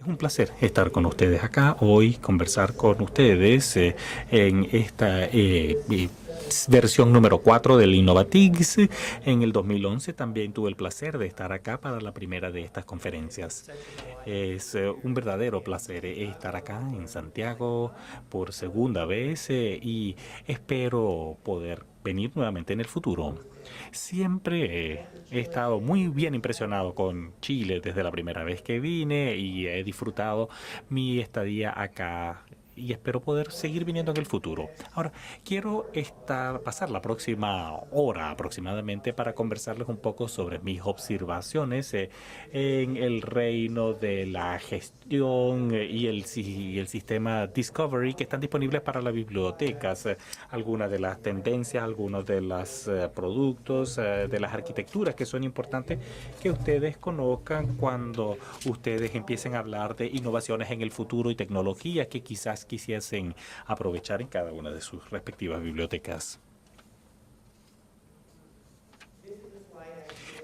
un placer estar con ustedes acá hoy, conversar con ustedes en esta versión número 4 del Innovatics. En el 2011 también tuve el placer de estar acá para la primera de estas conferencias. Es un verdadero placer estar acá en Santiago por segunda vez y espero poder venir nuevamente en el futuro. Siempre he estado muy bien impresionado con Chile desde la primera vez que vine y he disfrutado mi estadía acá y espero poder seguir viniendo en el futuro. Ahora, quiero pasar la próxima hora aproximadamente para conversarles un poco sobre mis observaciones en el reino de la gestión y el sistema Discovery que están disponibles para las bibliotecas. Algunas de las tendencias, algunos de los productos, de las arquitecturas que son importantes que ustedes conozcan cuando ustedes empiecen a hablar de innovaciones en el futuro y tecnologías que quizás quisiesen aprovechar en cada una de sus respectivas bibliotecas.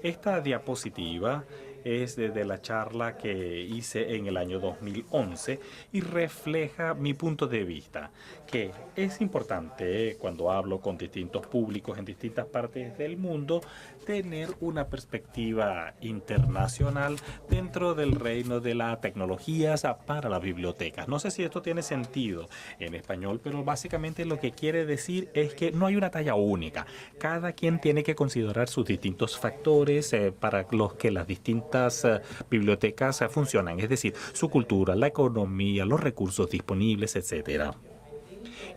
Esta diapositiva es de la charla que hice en el año 2011 y refleja mi punto de vista, que es importante cuando hablo con distintos públicos en distintas partes del mundo tener una perspectiva internacional dentro del reino de las tecnologías para las bibliotecas. No sé si esto tiene sentido en español, pero básicamente lo que quiere decir es que no hay una talla única. Cada quien tiene que considerar sus distintos factores para los que las distintas bibliotecas funcionan, es decir, su cultura, la economía, los recursos disponibles, etcétera.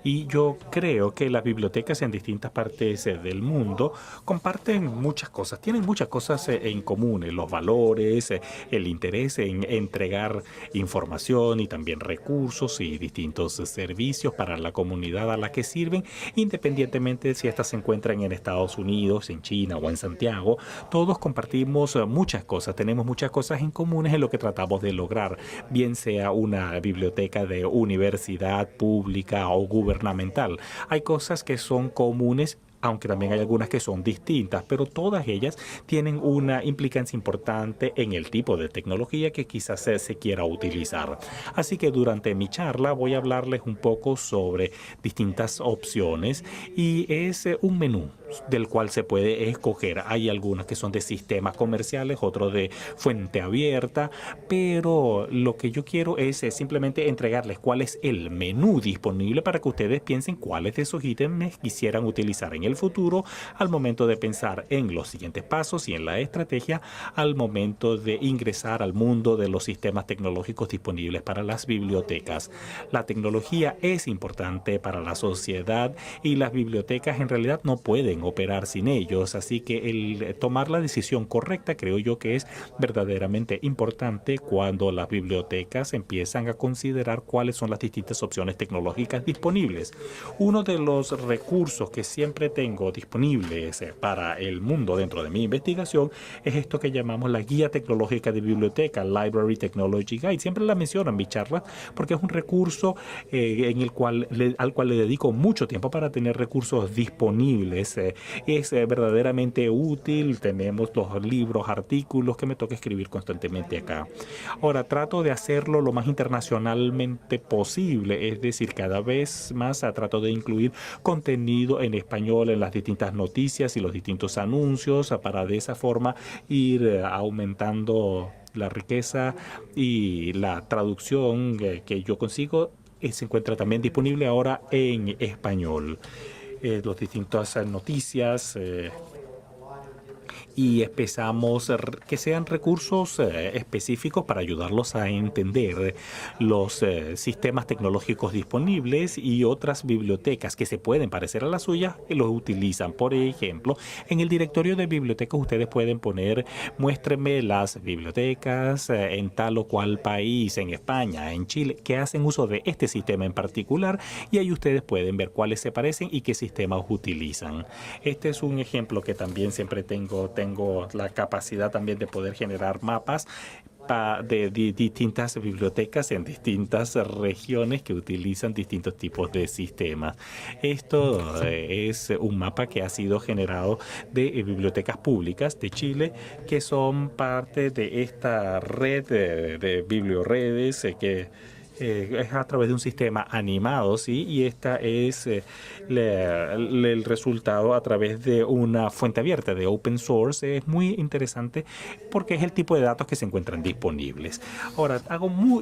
Y yo creo que las bibliotecas en distintas partes del mundo comparten muchas cosas, tienen muchas cosas en común, los valores, el interés en entregar información y también recursos y distintos servicios para la comunidad a la que sirven, independientemente de si éstas se encuentran en Estados Unidos, en China o en Santiago. Todos compartimos muchas cosas, tenemos muchas cosas en comunes en lo que tratamos de lograr, bien sea una biblioteca de universidad pública o gubernamental. Hay cosas que son comunes, aunque también hay algunas que son distintas, pero todas ellas tienen una implicancia importante en el tipo de tecnología que quizás se quiera utilizar. Así que durante mi charla voy a hablarles un poco sobre distintas opciones y es un menú del cual se puede escoger. Hay algunas que son de sistemas comerciales, otros de fuente abierta, pero lo que yo quiero es simplemente entregarles cuál es el menú disponible para que ustedes piensen cuáles de esos ítems quisieran utilizar en el futuro al momento de pensar en los siguientes pasos y en la estrategia al momento de ingresar al mundo de los sistemas tecnológicos disponibles para las bibliotecas. La tecnología es importante para la sociedad y las bibliotecas en realidad no pueden operar sin ellos, así que el tomar la decisión correcta creo yo que es verdaderamente importante cuando las bibliotecas empiezan a considerar cuáles son las distintas opciones tecnológicas disponibles. Uno de los recursos que siempre tengo disponibles para el mundo dentro de mi investigación es esto que llamamos la guía tecnológica de biblioteca, Library Technology Guide. Siempre la menciono en mi charla porque es un recurso al cual le dedico mucho tiempo para tener recursos disponibles. Es verdaderamente útil. Tenemos los libros, artículos que me toca escribir constantemente acá. Ahora trato de hacerlo lo más internacionalmente posible, es decir, cada vez más trato de incluir contenido en español en las distintas noticias y los distintos anuncios para de esa forma ir aumentando la riqueza y la traducción que yo consigo se encuentra también disponible ahora en español. Las distintas noticias y empezamos que sean recursos específicos para ayudarlos a entender los sistemas tecnológicos disponibles y otras bibliotecas que se pueden parecer a la suya que los utilizan. Por ejemplo, en el directorio de bibliotecas ustedes pueden poner muéstrenme las bibliotecas en tal o cual país, en España, en Chile, que hacen uso de este sistema en particular y ahí ustedes pueden ver cuáles se parecen y qué sistemas utilizan. Este es un ejemplo que también siempre tengo la capacidad también de poder generar mapas distintas bibliotecas en distintas regiones que utilizan distintos tipos de sistemas. Esto es un mapa que ha sido generado de bibliotecas públicas de Chile que son parte de esta red de biblioredes que es a través de un sistema animado, ¿sí? Y esta es el resultado a través de una fuente abierta de open source. Es muy interesante porque es el tipo de datos que se encuentran disponibles. Ahora,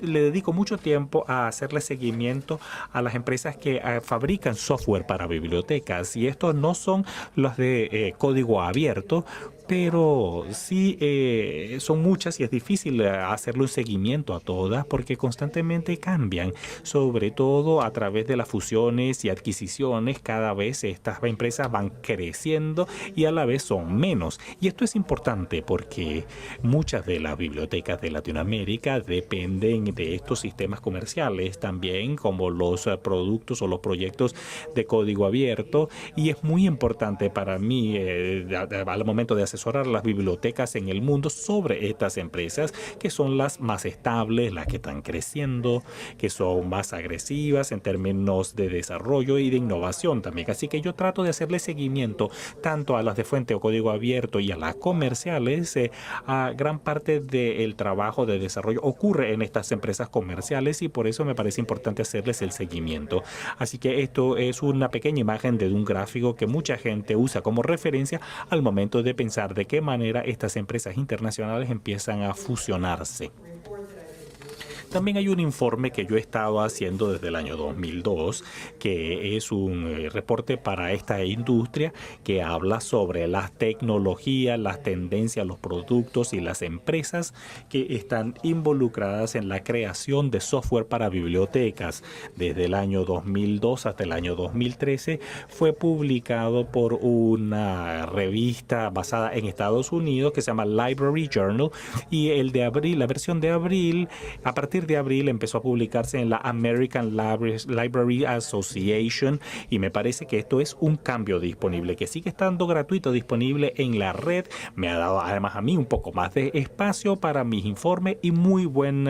le dedico mucho tiempo a hacerle seguimiento a las empresas que fabrican software para bibliotecas, y estos no son los de código abierto, pero sí son muchas y es difícil hacerle un seguimiento a todas porque constantemente cambian, sobre todo a través de las fusiones y adquisiciones. Cada vez estas empresas van creciendo y a la vez son menos. Y esto es importante porque muchas de las bibliotecas de Latinoamérica dependen de estos sistemas comerciales también, como los productos o los proyectos de código abierto, y es muy importante para mí al momento de asesorar a las bibliotecas en el mundo sobre estas empresas que son las más estables, las que están creciendo, que son más agresivas en términos de desarrollo y de innovación también. Así que yo trato de hacerle seguimiento tanto a las de fuente o código abierto y a las comerciales. A gran parte del trabajo de desarrollo ocurre en estas empresas comerciales y por eso me parece importante hacerles el seguimiento. Así que esto es una pequeña imagen de un gráfico que mucha gente usa como referencia al momento de pensar de qué manera estas empresas internacionales empiezan a fusionarse. También hay un informe que yo he estado haciendo desde el año 2002, que es un reporte para esta industria que habla sobre las tecnologías, las tendencias, los productos y las empresas que están involucradas en la creación de software para bibliotecas. Desde el año 2002 hasta el año 2013 fue publicado por una revista basada en Estados Unidos que se llama Library Journal, y el de abril, la versión de abril, a partir de abril empezó a publicarse en la American Library Association, y me parece que esto es un cambio disponible que sigue estando gratuito, disponible en la red. Me ha dado además a mí un poco más de espacio para mis informes y muy buen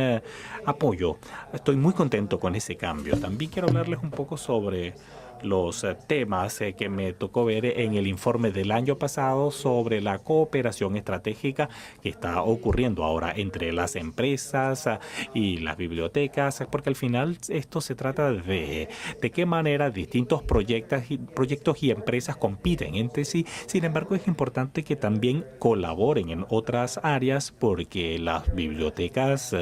apoyo. Estoy muy contento con ese cambio. También quiero hablarles un poco sobre los temas que me tocó ver en el informe del año pasado sobre la cooperación estratégica que está ocurriendo ahora entre las empresas y las bibliotecas, porque al final esto se trata de qué manera distintos proyectos y empresas compiten entre sí. Sin embargo, es importante que también colaboren en otras áreas porque las bibliotecas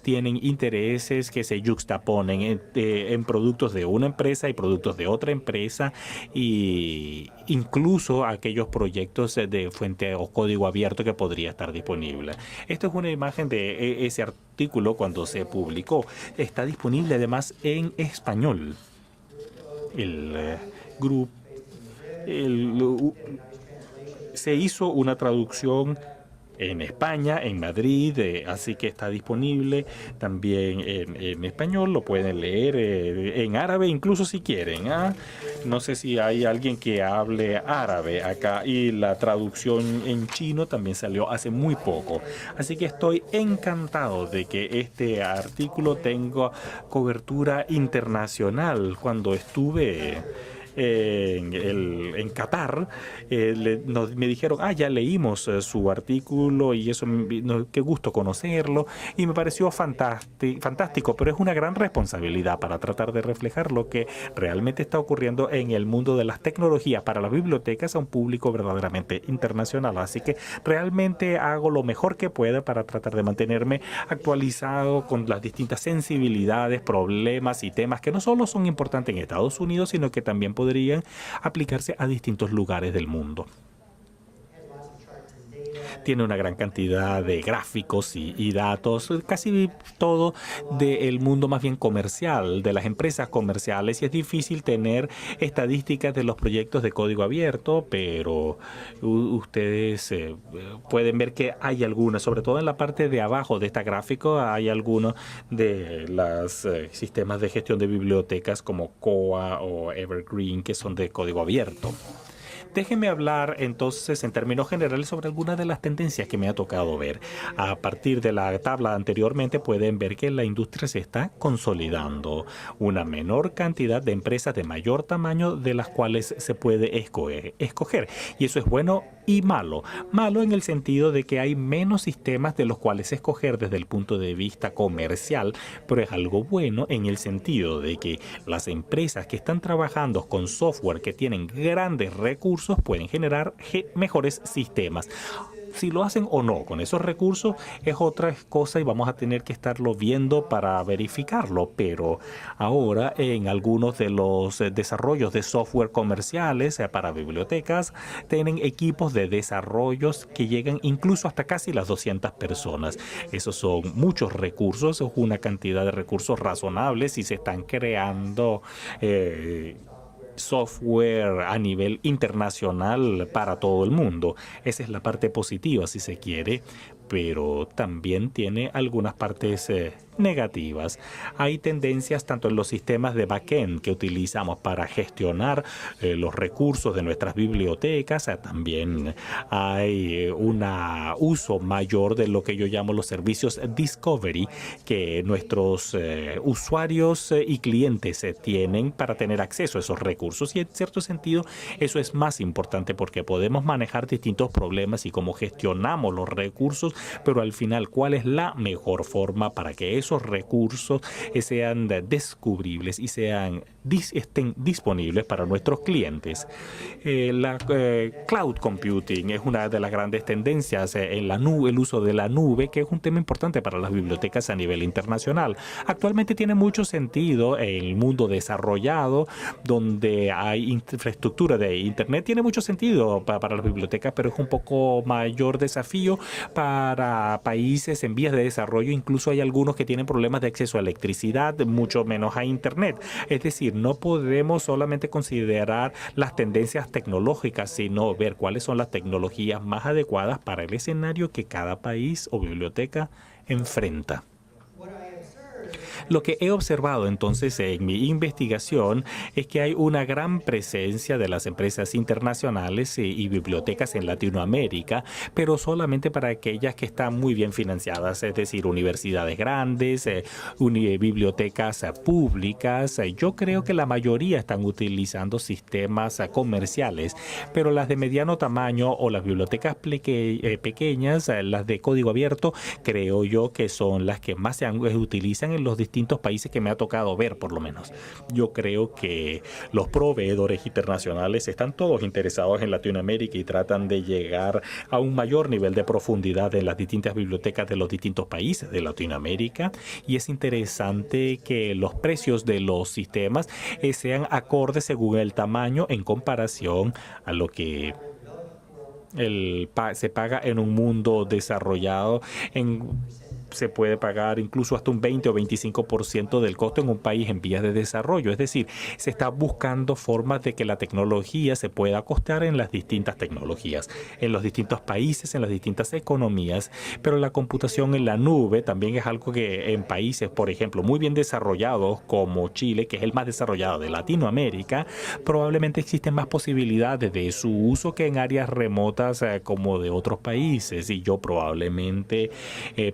tienen intereses que se yuxtaponen en productos de una empresa y productos de otra empresa, y incluso aquellos proyectos de fuente o código abierto que podría estar disponible. Esto es una imagen de ese artículo cuando se publicó. Está disponible además en español. El grupo se hizo una traducción en España, en Madrid, así que está disponible también en español. Lo pueden leer en árabe, incluso si quieren. No sé si hay alguien que hable árabe acá, y la traducción en chino también salió hace muy poco. Así que estoy encantado de que este artículo tenga cobertura internacional. Cuando estuve en Qatar, me dijeron, ya leímos su artículo y eso, qué gusto conocerlo, y me pareció fantástico, pero es una gran responsabilidad para tratar de reflejar lo que realmente está ocurriendo en el mundo de las tecnologías para las bibliotecas a un público verdaderamente internacional. Así que realmente hago lo mejor que pueda para tratar de mantenerme actualizado con las distintas sensibilidades, problemas y temas que no solo son importantes en Estados Unidos, sino que también podrían aplicarse a distintos lugares del mundo. Tiene una gran cantidad de gráficos y datos, casi todo del mundo más bien comercial, de las empresas comerciales, y es difícil tener estadísticas de los proyectos de código abierto, pero ustedes pueden ver que hay algunas, sobre todo en la parte de abajo de este gráfico, hay algunos de los sistemas de gestión de bibliotecas como COA o Evergreen, que son de código abierto. Déjeme hablar entonces en términos generales sobre algunas de las tendencias que me ha tocado ver. A partir de la tabla anteriormente pueden ver que la industria se está consolidando. Una menor cantidad de empresas de mayor tamaño de las cuales se puede escoger. Y eso es bueno y malo. Malo en el sentido de que hay menos sistemas de los cuales escoger desde el punto de vista comercial, pero es algo bueno en el sentido de que las empresas que están trabajando con software que tienen grandes recursos pueden generar mejores sistemas. Si lo hacen o no con esos recursos es otra cosa y vamos a tener que estarlo viendo para verificarlo. Pero ahora en algunos de los desarrollos de software comerciales para bibliotecas tienen equipos de desarrollos que llegan incluso hasta casi las 200 personas. Esos son muchos recursos, es una cantidad de recursos razonables y se están creando software a nivel internacional para todo el mundo. Esa es la parte positiva, si se quiere, pero también tiene algunas partes negativas. Hay tendencias tanto en los sistemas de backend que utilizamos para gestionar los recursos de nuestras bibliotecas. También hay un uso mayor de lo que yo llamo los servicios Discovery que nuestros usuarios y clientes tienen para tener acceso a esos recursos. Y en cierto sentido eso es más importante porque podemos manejar distintos problemas y cómo gestionamos los recursos, pero al final, ¿cuál es la mejor forma para que esos recursos sean descubribles y estén disponibles para nuestros clientes? Cloud computing es una de las grandes tendencias en la nube, el uso de la nube, que es un tema importante para las bibliotecas a nivel internacional. Actualmente tiene mucho sentido en el mundo desarrollado, donde hay infraestructura de Internet. Tiene mucho sentido para las bibliotecas, pero es un poco mayor desafío para países en vías de desarrollo. Incluso hay algunos que tienen problemas de acceso a electricidad, mucho menos a Internet. Es decir, no podemos solamente considerar las tendencias tecnológicas, sino ver cuáles son las tecnologías más adecuadas para el escenario que cada país o biblioteca enfrenta. Lo que he observado entonces en mi investigación es que hay una gran presencia de las empresas internacionales y bibliotecas en Latinoamérica, pero solamente para aquellas que están muy bien financiadas, es decir, universidades grandes, bibliotecas públicas. Yo creo que la mayoría están utilizando sistemas comerciales, pero las de mediano tamaño o las bibliotecas pequeñas, las de código abierto, creo yo que son las que más se utilizan en los distintos países que me ha tocado ver, por lo menos. Yo creo que los proveedores internacionales están todos interesados en Latinoamérica y tratan de llegar a un mayor nivel de profundidad en las distintas bibliotecas de los distintos países de Latinoamérica, y es interesante que los precios de los sistemas sean acordes según el tamaño en comparación a lo que se paga en un mundo desarrollado. Se puede pagar incluso hasta un 20 o 25% del costo en un país en vías de desarrollo. Es decir, se está buscando formas de que la tecnología se pueda costear en las distintas tecnologías, en los distintos países, en las distintas economías, pero la computación en la nube también es algo que en países, por ejemplo, muy bien desarrollados como Chile, que es el más desarrollado de Latinoamérica, probablemente existen más posibilidades de su uso que en áreas remotas como de otros países. Y yo probablemente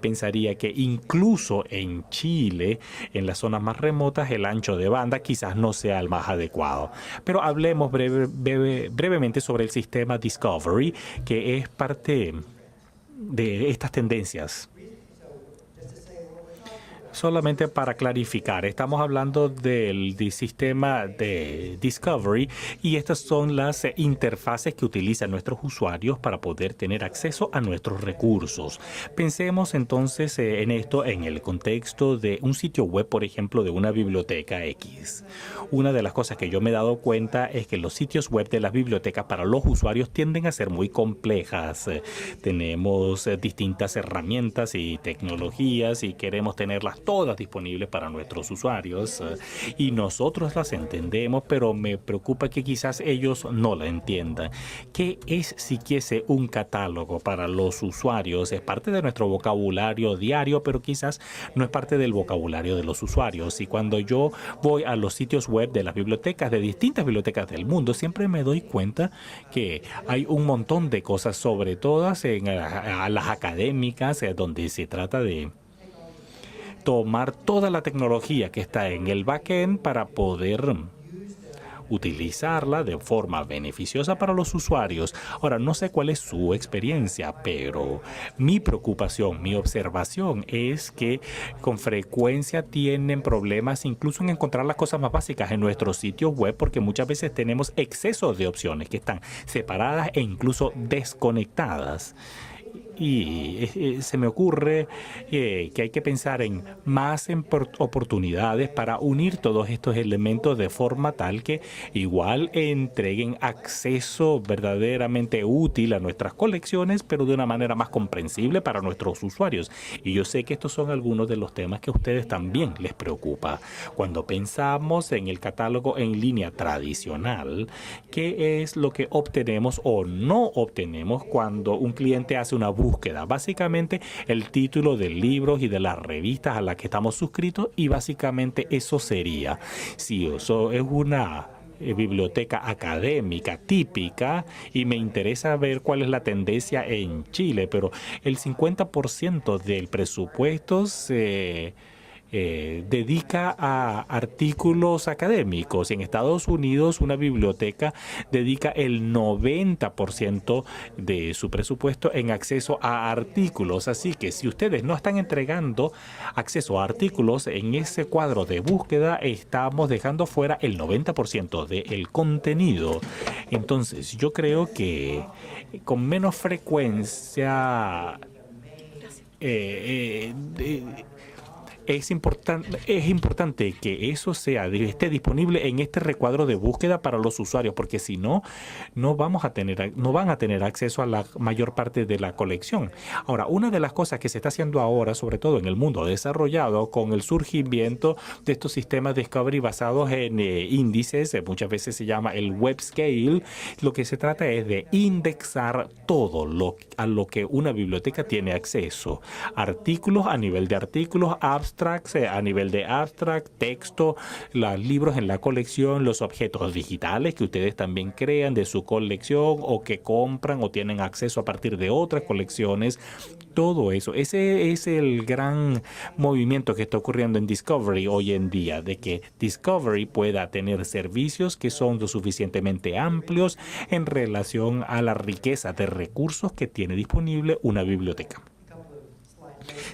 pensaría que incluso en Chile, en las zonas más remotas, el ancho de banda quizás no sea el más adecuado. Pero hablemos brevemente sobre el sistema Discovery, que es parte de estas tendencias. Solamente para clarificar, estamos hablando del sistema de Discovery y estas son las interfaces que utilizan nuestros usuarios para poder tener acceso a nuestros recursos. Pensemos entonces en esto en el contexto de un sitio web, por ejemplo, de una biblioteca X. Una de las cosas que yo me he dado cuenta es que los sitios web de las bibliotecas para los usuarios tienden a ser muy complejas. Tenemos distintas herramientas y tecnologías y queremos tenerlas todas disponibles para nuestros usuarios y nosotros las entendemos, pero me preocupa que quizás ellos no la entiendan. ¿Qué es siquiese un catálogo para los usuarios? Es parte de nuestro vocabulario diario, pero quizás no es parte del vocabulario de los usuarios. Y cuando yo voy a los sitios web de las bibliotecas, de distintas bibliotecas del mundo, siempre me doy cuenta que hay un montón de cosas, sobre todas en las académicas, donde se trata de tomar toda la tecnología que está en el backend para poder utilizarla de forma beneficiosa para los usuarios. Ahora, no sé cuál es su experiencia, pero mi preocupación, mi observación es que con frecuencia tienen problemas incluso en encontrar las cosas más básicas en nuestros sitios web, porque muchas veces tenemos exceso de opciones que están separadas e incluso desconectadas. Y se me ocurre que hay que pensar en más oportunidades para unir todos estos elementos de forma tal que igual entreguen acceso verdaderamente útil a nuestras colecciones, pero de una manera más comprensible para nuestros usuarios. Y yo sé que estos son algunos de los temas que a ustedes también les preocupa. Cuando pensamos en el catálogo en línea tradicional, ¿qué es lo que obtenemos o no obtenemos cuando un cliente hace una búsqueda? Básicamente el título de libros y de las revistas a las que estamos suscritos, y básicamente eso sería. Si eso es una biblioteca académica típica y me interesa ver cuál es la tendencia en Chile, pero el 50% del presupuesto se dedica a artículos académicos. En Estados Unidos, una biblioteca dedica el 90% de su presupuesto en acceso a artículos. Así que si ustedes no están entregando acceso a artículos en ese cuadro de búsqueda, estamos dejando fuera el 90% del contenido. Entonces, yo creo que con menos frecuencia es importante que eso esté disponible en este recuadro de búsqueda para los usuarios, porque si no, no van a tener acceso a la mayor parte de la colección. Ahora, una de las cosas que se está haciendo ahora, sobre todo en el mundo desarrollado, con el surgimiento de estos sistemas Discovery basados en índices, muchas veces se llama el web scale, lo que se trata es de indexar todo a lo que una biblioteca tiene acceso. Artículos a nivel de artículos, abstracts a nivel de abstract, texto, los libros en la colección, los objetos digitales que ustedes también crean de su colección o que compran o tienen acceso a partir de otras colecciones. Todo eso. Ese es el gran movimiento que está ocurriendo en Discovery hoy en día, de que Discovery pueda tener servicios que son lo suficientemente amplios en relación a la riqueza de recursos que tiene disponible una biblioteca.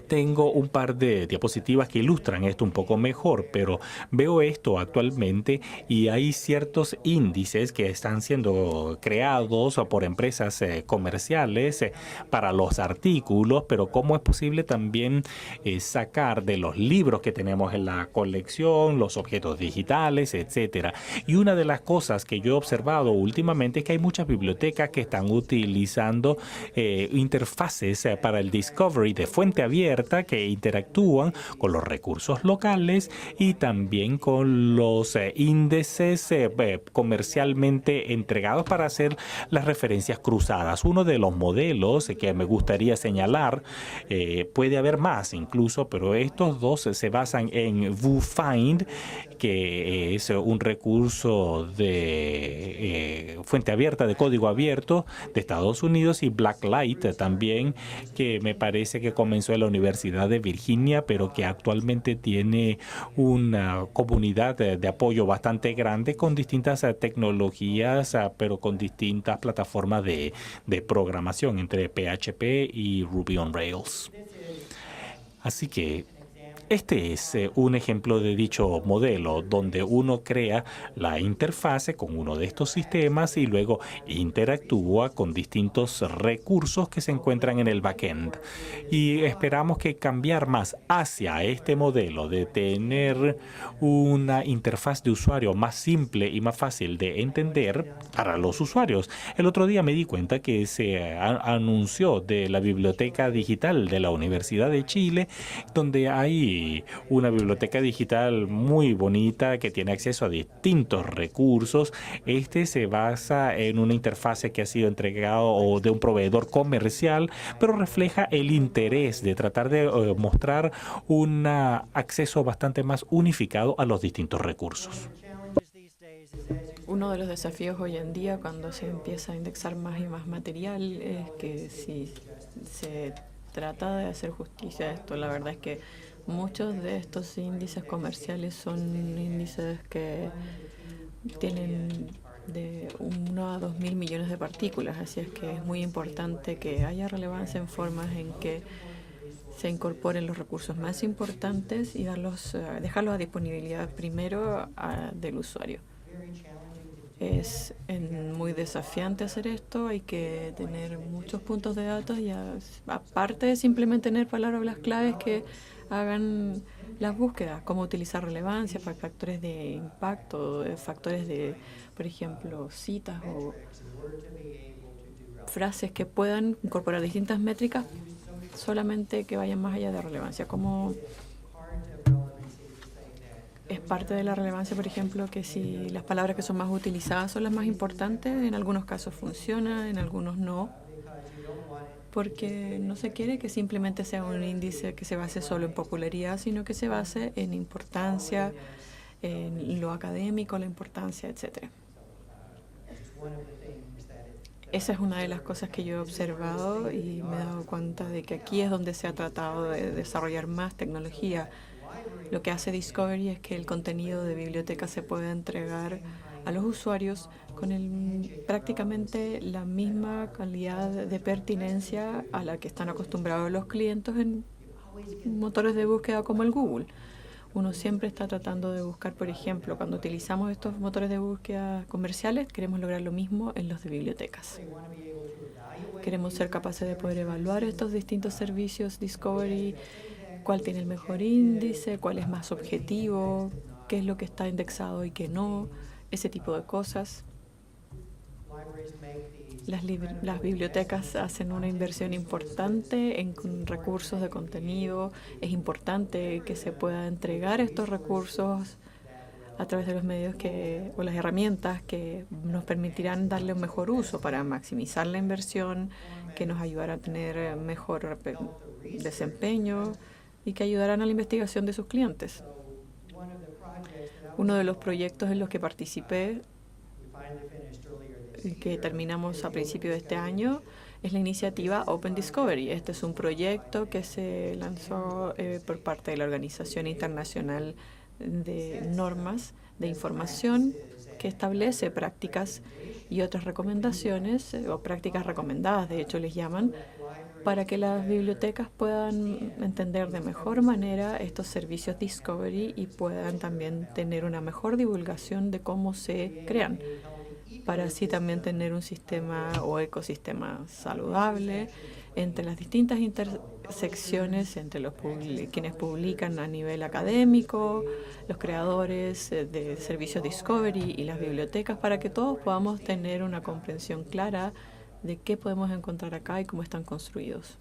Tengo un par de diapositivas que ilustran esto un poco mejor, pero veo esto actualmente y hay ciertos índices que están siendo creados por empresas comerciales para los artículos, pero cómo es posible también sacar de los libros que tenemos en la colección, los objetos digitales, etcétera. Y una de las cosas que yo he observado últimamente es que hay muchas bibliotecas que están utilizando interfaces para el Discovery de fuente abierta que interactúan con los recursos locales y también con los índices comercialmente entregados para hacer las referencias cruzadas. Uno de los modelos que me gustaría señalar, puede haber más incluso, pero estos dos se basan en WooFind, que es un recurso de fuente abierta, de código abierto de Estados Unidos, y Blacklight también, que me parece que comenzó en la Universidad de Virginia, pero que actualmente tiene una comunidad de apoyo bastante grande con distintas tecnologías, pero con distintas plataformas de programación entre PHP y Ruby on Rails. Así que este es un ejemplo de dicho modelo, donde uno crea la interfase con uno de estos sistemas y luego interactúa con distintos recursos que se encuentran en el backend. Y esperamos que cambiar más hacia este modelo de tener una interfaz de usuario más simple y más fácil de entender para los usuarios. El otro día me di cuenta que se anunció de la biblioteca digital de la Universidad de Chile, donde hay y una biblioteca digital muy bonita que tiene acceso a distintos recursos. Este se basa en una interfase que ha sido entregado o de un proveedor comercial, pero refleja el interés de tratar de mostrar un acceso bastante más unificado a los distintos recursos. Uno de los desafíos hoy en día cuando se empieza a indexar más y más material es que si se trata de hacer justicia a esto, la verdad es que muchos de estos índices comerciales son índices que tienen de 1 a 2 mil millones de partículas, así es que es muy importante que haya relevancia en formas en que se incorporen los recursos más importantes y dejarlos a disponibilidad primero del usuario. Es muy desafiante hacer esto, hay que tener muchos puntos de datos y aparte de simplemente tener palabras claves que hagan las búsquedas, cómo utilizar relevancia para factores de impacto, factores de, por ejemplo, citas o frases que puedan incorporar distintas métricas, solamente que vayan más allá de relevancia, como es parte de la relevancia, por ejemplo, que si las palabras que son más utilizadas son las más importantes, en algunos casos funciona, en algunos no, porque no se quiere que simplemente sea un índice que se base solo en popularidad, sino que se base en importancia, en lo académico, la importancia, etc. Esa es una de las cosas que yo he observado y me he dado cuenta de que aquí es donde se ha tratado de desarrollar más tecnología. Lo que hace Discovery es que el contenido de biblioteca se puede entregar a los usuarios con prácticamente la misma calidad de pertinencia a la que están acostumbrados los clientes en motores de búsqueda como el Google. Uno siempre está tratando de buscar, por ejemplo, cuando utilizamos estos motores de búsqueda comerciales, queremos lograr lo mismo en los de bibliotecas. Queremos ser capaces de poder evaluar estos distintos servicios Discovery, cuál tiene el mejor índice, cuál es más objetivo, qué es lo que está indexado y qué no, ese tipo de cosas. Las bibliotecas hacen una inversión importante en recursos de contenido. Es importante que se pueda entregar estos recursos a través de los medios o las herramientas que nos permitirán darle un mejor uso para maximizar la inversión, que nos ayudará a tener mejor desempeño y que ayudarán a la investigación de sus clientes. Uno de los proyectos en los que participé, que terminamos a principios de este año, es la iniciativa Open Discovery. Este es un proyecto que se lanzó por parte de la Organización Internacional de Normas de Información, que establece prácticas y otras recomendaciones, o prácticas recomendadas, de hecho les llaman, para que las bibliotecas puedan entender de mejor manera estos servicios Discovery y puedan también tener una mejor divulgación de cómo se crean, para así también tener un sistema o ecosistema saludable entre las distintas intersecciones, entre quienes publican a nivel académico, los creadores de servicios Discovery y las bibliotecas, para que todos podamos tener una comprensión clara de qué podemos encontrar acá y cómo están construidos.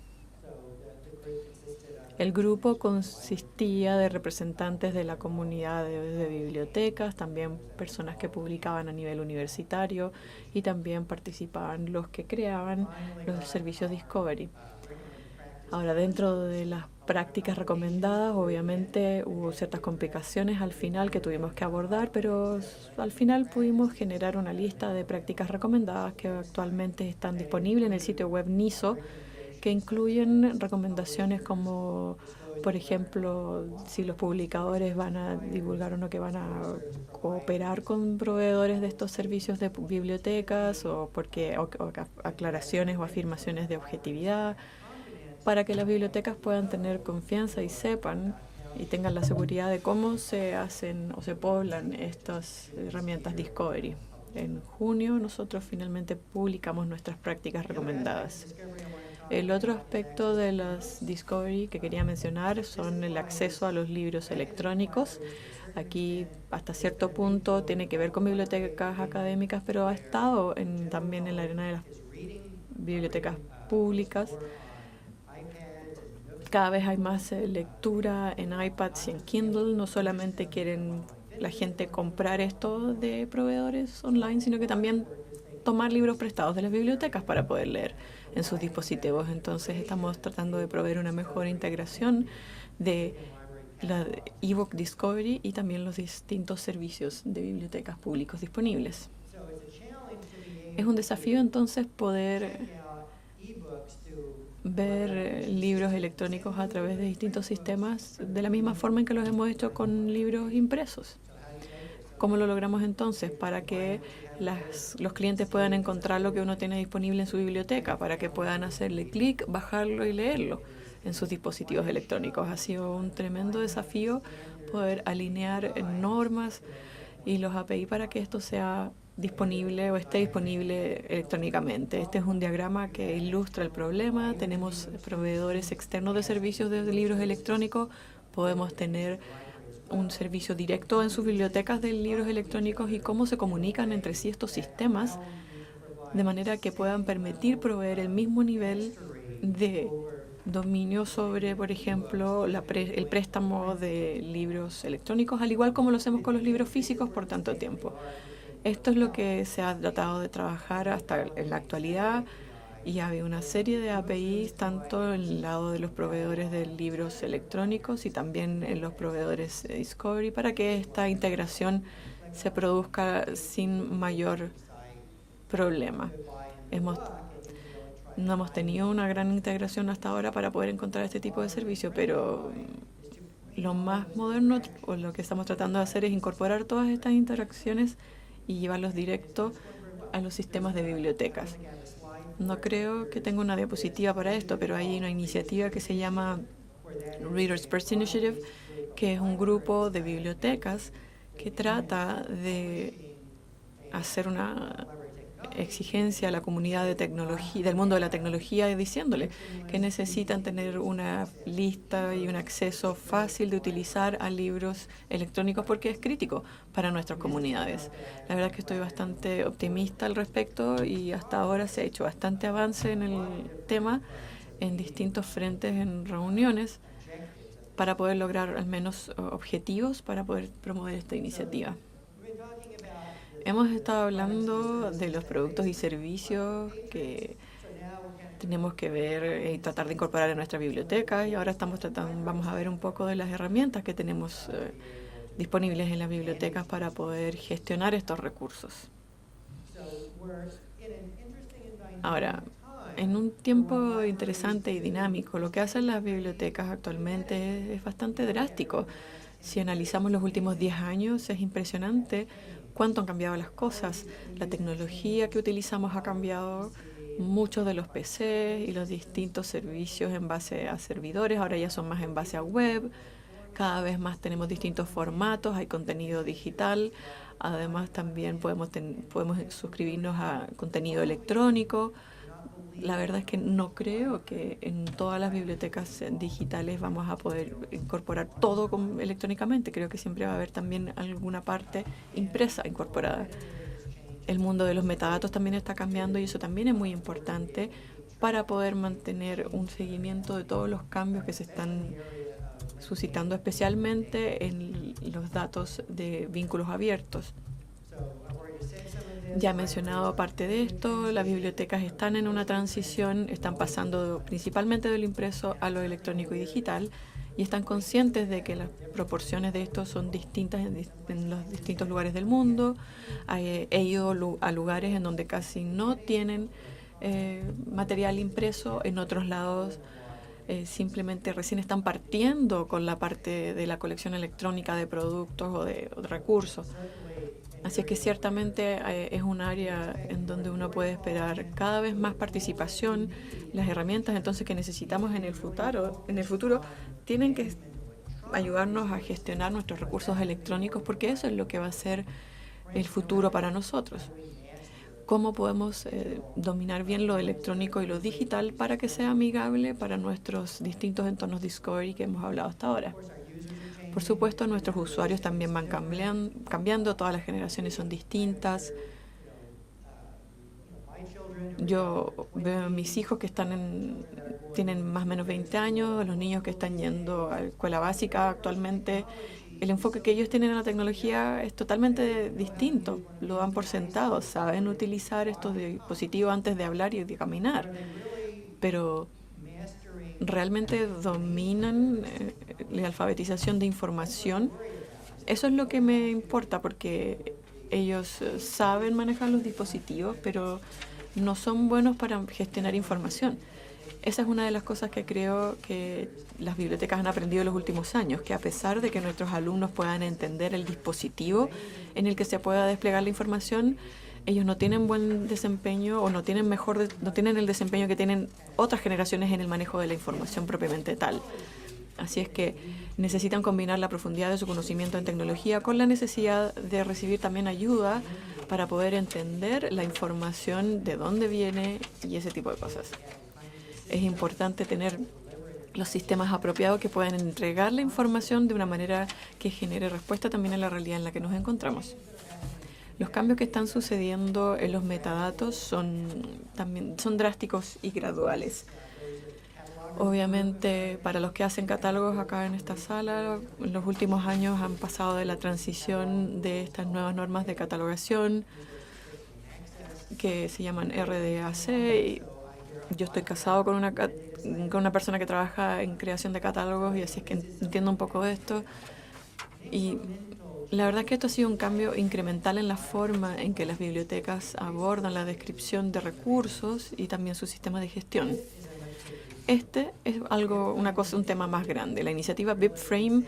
El grupo consistía de representantes de la comunidad de bibliotecas, también personas que publicaban a nivel universitario y también participaban los que creaban los servicios Discovery. Ahora, dentro de las prácticas recomendadas, obviamente hubo ciertas complicaciones al final que tuvimos que abordar, pero al final pudimos generar una lista de prácticas recomendadas que actualmente están disponibles en el sitio web NISO, que incluyen recomendaciones como, por ejemplo, si los publicadores van a divulgar o no, que van a cooperar con proveedores de estos servicios de bibliotecas, o aclaraciones o afirmaciones de objetividad, para que las bibliotecas puedan tener confianza y sepan y tengan la seguridad de cómo se hacen o se poblan estas herramientas Discovery. En junio nosotros finalmente publicamos nuestras prácticas recomendadas. El otro aspecto de las Discovery que quería mencionar son el acceso a los libros electrónicos. Aquí hasta cierto punto tiene que ver con bibliotecas académicas, pero ha estado también en la arena de las bibliotecas públicas. Cada vez hay más lectura en iPads y en Kindle. No solamente quieren la gente comprar esto de proveedores online, sino que también tomar libros prestados de las bibliotecas para poder leer en sus dispositivos. Entonces estamos tratando de proveer una mejor integración de la ebook Discovery y también los distintos servicios de bibliotecas públicos disponibles. Es un desafío entonces poder ver libros electrónicos a través de distintos sistemas de la misma forma en que los hemos hecho con libros impresos. ¿Cómo lo logramos entonces? Para que los clientes puedan encontrar lo que uno tiene disponible en su biblioteca, para que puedan hacerle clic, bajarlo y leerlo en sus dispositivos electrónicos. Ha sido un tremendo desafío poder alinear normas y los API para que esto sea disponible o esté disponible electrónicamente. Este es un diagrama que ilustra el problema. Tenemos proveedores externos de servicios de libros electrónicos. Podemos tener un servicio directo en sus bibliotecas de libros electrónicos y cómo se comunican entre sí estos sistemas de manera que puedan permitir proveer el mismo nivel de dominio sobre, por ejemplo, el préstamo de libros electrónicos, al igual como lo hacemos con los libros físicos por tanto tiempo. Esto es lo que se ha tratado de trabajar hasta en la actualidad y hay una serie de APIs tanto en el lado de los proveedores de libros electrónicos y también en los proveedores de Discovery para que esta integración se produzca sin mayor problema. No hemos tenido una gran integración hasta ahora para poder encontrar este tipo de servicio, pero lo más moderno o lo que estamos tratando de hacer es incorporar todas estas interacciones y llevarlos directo a los sistemas de bibliotecas. No creo que tenga una diapositiva para esto, pero hay una iniciativa que se llama Readers First Initiative, que es un grupo de bibliotecas que trata de hacer una exigencia a la comunidad de tecnología, del mundo de la tecnología, diciéndole que necesitan tener una lista y un acceso fácil de utilizar a libros electrónicos porque es crítico para nuestras comunidades. La verdad es que estoy bastante optimista al respecto y hasta ahora se ha hecho bastante avance en el tema en distintos frentes, en reuniones, para poder lograr al menos objetivos para poder promover esta iniciativa. Hemos estado hablando de los productos y servicios que tenemos que ver y tratar de incorporar en nuestra biblioteca y ahora vamos a ver un poco de las herramientas que tenemos disponibles en las bibliotecas para poder gestionar estos recursos. Ahora, en un tiempo interesante y dinámico, lo que hacen las bibliotecas actualmente es bastante drástico. Si analizamos los últimos 10 años, es impresionante cuánto han cambiado las cosas. La tecnología que utilizamos ha cambiado. Muchos de los PC y los distintos servicios en base a servidores ahora ya son más en base a web. Cada vez más tenemos distintos formatos, hay contenido digital. Además, también podemos suscribirnos a contenido electrónico. La verdad es que no creo que en todas las bibliotecas digitales vamos a poder incorporar todo electrónicamente. Creo que siempre va a haber también alguna parte impresa incorporada. El mundo de los metadatos también está cambiando y eso también es muy importante para poder mantener un seguimiento de todos los cambios que se están suscitando, especialmente en los datos de vínculos abiertos. Ya he mencionado aparte de esto, las bibliotecas están en una transición, están pasando principalmente de lo impreso a lo electrónico y digital y están conscientes de que las proporciones de esto son distintas en los distintos lugares del mundo. He ido a lugares en donde casi no tienen material impreso, en otros lados simplemente recién están partiendo con la parte de la colección electrónica de productos o de recursos. Así es que ciertamente es un área en donde uno puede esperar cada vez más participación. Las herramientas entonces que necesitamos en el futuro tienen que ayudarnos a gestionar nuestros recursos electrónicos porque eso es lo que va a ser el futuro para nosotros. ¿Cómo podemos dominar bien lo electrónico y lo digital para que sea amigable para nuestros distintos entornos Discovery que hemos hablado hasta ahora? Por supuesto, nuestros usuarios también van cambiando, todas las generaciones son distintas. Yo veo a mis hijos que están tienen más o menos 20 años, los niños que están yendo a la escuela básica actualmente, el enfoque que ellos tienen en la tecnología es totalmente distinto. Lo dan por sentado, saben utilizar estos dispositivos antes de hablar y de caminar, pero realmente dominan la alfabetización de información. Eso es lo que me importa, porque ellos saben manejar los dispositivos, pero no son buenos para gestionar información. Esa es una de las cosas que creo que las bibliotecas han aprendido en los últimos años, que a pesar de que nuestros alumnos puedan entender el dispositivo en el que se pueda desplegar la información, ellos no tienen buen desempeño o no tienen el desempeño que tienen otras generaciones en el manejo de la información propiamente tal. Así es que necesitan combinar la profundidad de su conocimiento en tecnología con la necesidad de recibir también ayuda para poder entender la información, de dónde viene y ese tipo de cosas. Es importante tener los sistemas apropiados que puedan entregar la información de una manera que genere respuesta también a la realidad en la que nos encontramos. Los cambios que están sucediendo en los metadatos son drásticos y graduales. Obviamente, para los que hacen catálogos acá en esta sala, en los últimos años han pasado de la transición de estas nuevas normas de catalogación que se llaman RDAC. Y yo estoy casado con una persona que trabaja en creación de catálogos y así es que entiendo un poco de esto. Y la verdad es que esto ha sido un cambio incremental en la forma en que las bibliotecas abordan la descripción de recursos y también su sistema de gestión. Este es un tema más grande. La iniciativa BibFrame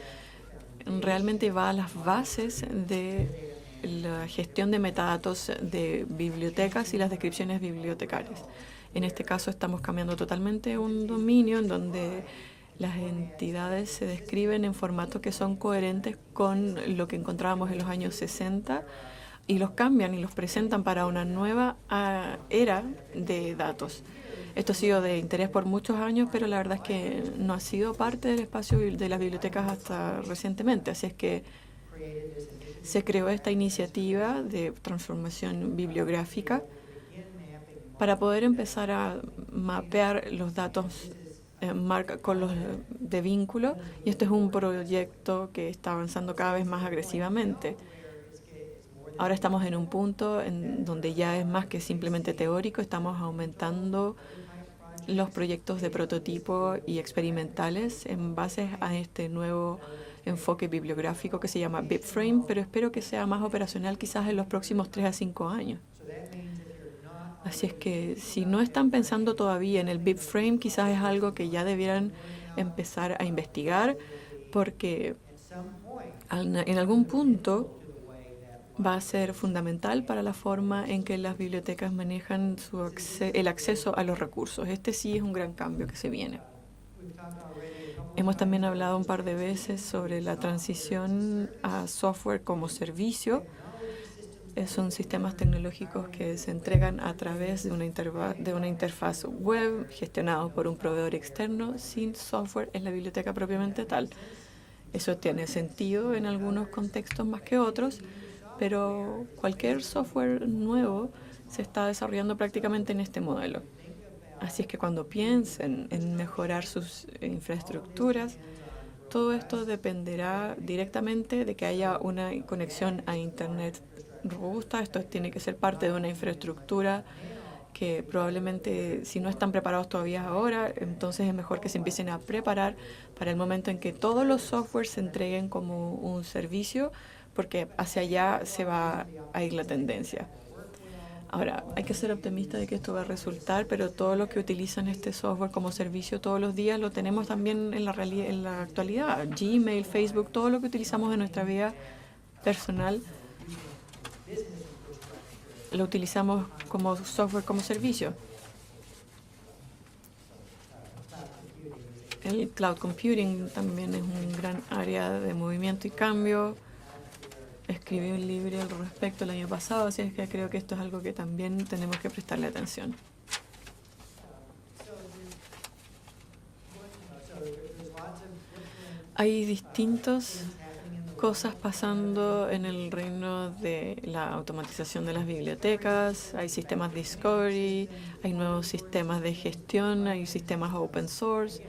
realmente va a las bases de la gestión de metadatos de bibliotecas y las descripciones bibliotecarias. En este caso estamos cambiando totalmente un dominio en donde las entidades se describen en formatos que son coherentes con lo que encontrábamos en los años 60 y los cambian y los presentan para una nueva era de datos. Esto ha sido de interés por muchos años, pero la verdad es que no ha sido parte del espacio de las bibliotecas hasta recientemente. Así es que se creó esta iniciativa de transformación bibliográfica para poder empezar a mapear los datos con los de vínculo, y este es un proyecto que está avanzando cada vez más agresivamente. Ahora estamos en un punto en donde ya es más que simplemente teórico, estamos aumentando los proyectos de prototipo y experimentales en base a este nuevo enfoque bibliográfico que se llama BibFrame, pero espero que sea más operacional quizás en los próximos 3 a 5 años. Así es que si no están pensando todavía en el BibFrame, quizás es algo que ya debieran empezar a investigar, porque en algún punto va a ser fundamental para la forma en que las bibliotecas manejan el acceso a los recursos. Este sí es un gran cambio que se viene. Hemos también hablado un par de veces sobre la transición a software como servicio. Son sistemas tecnológicos que se entregan a través de una interfaz web gestionado por un proveedor externo sin software en la biblioteca propiamente tal. Eso tiene sentido en algunos contextos más que otros, pero cualquier software nuevo se está desarrollando prácticamente en este modelo. Así es que cuando piensen en mejorar sus infraestructuras, todo esto dependerá directamente de que haya una conexión a Internet robusta. Esto tiene que ser parte de una infraestructura que probablemente, si no están preparados todavía ahora, entonces es mejor que se empiecen a preparar para el momento en que todos los softwares se entreguen como un servicio, porque hacia allá se va a ir la tendencia. Ahora, hay que ser optimista de que esto va a resultar, pero todo lo que utilizan este software como servicio todos los días lo tenemos también en la actualidad. Gmail, Facebook, todo lo que utilizamos en nuestra vida personal lo utilizamos como software como servicio. El cloud computing también es un gran área de movimiento y cambio. Escribí un libro al respecto el año pasado, así es que creo que esto es algo que también tenemos que prestarle atención. Hay distintos cosas pasando en el reino de la automatización de las bibliotecas, hay sistemas Discovery, hay nuevos sistemas de gestión, hay sistemas open source,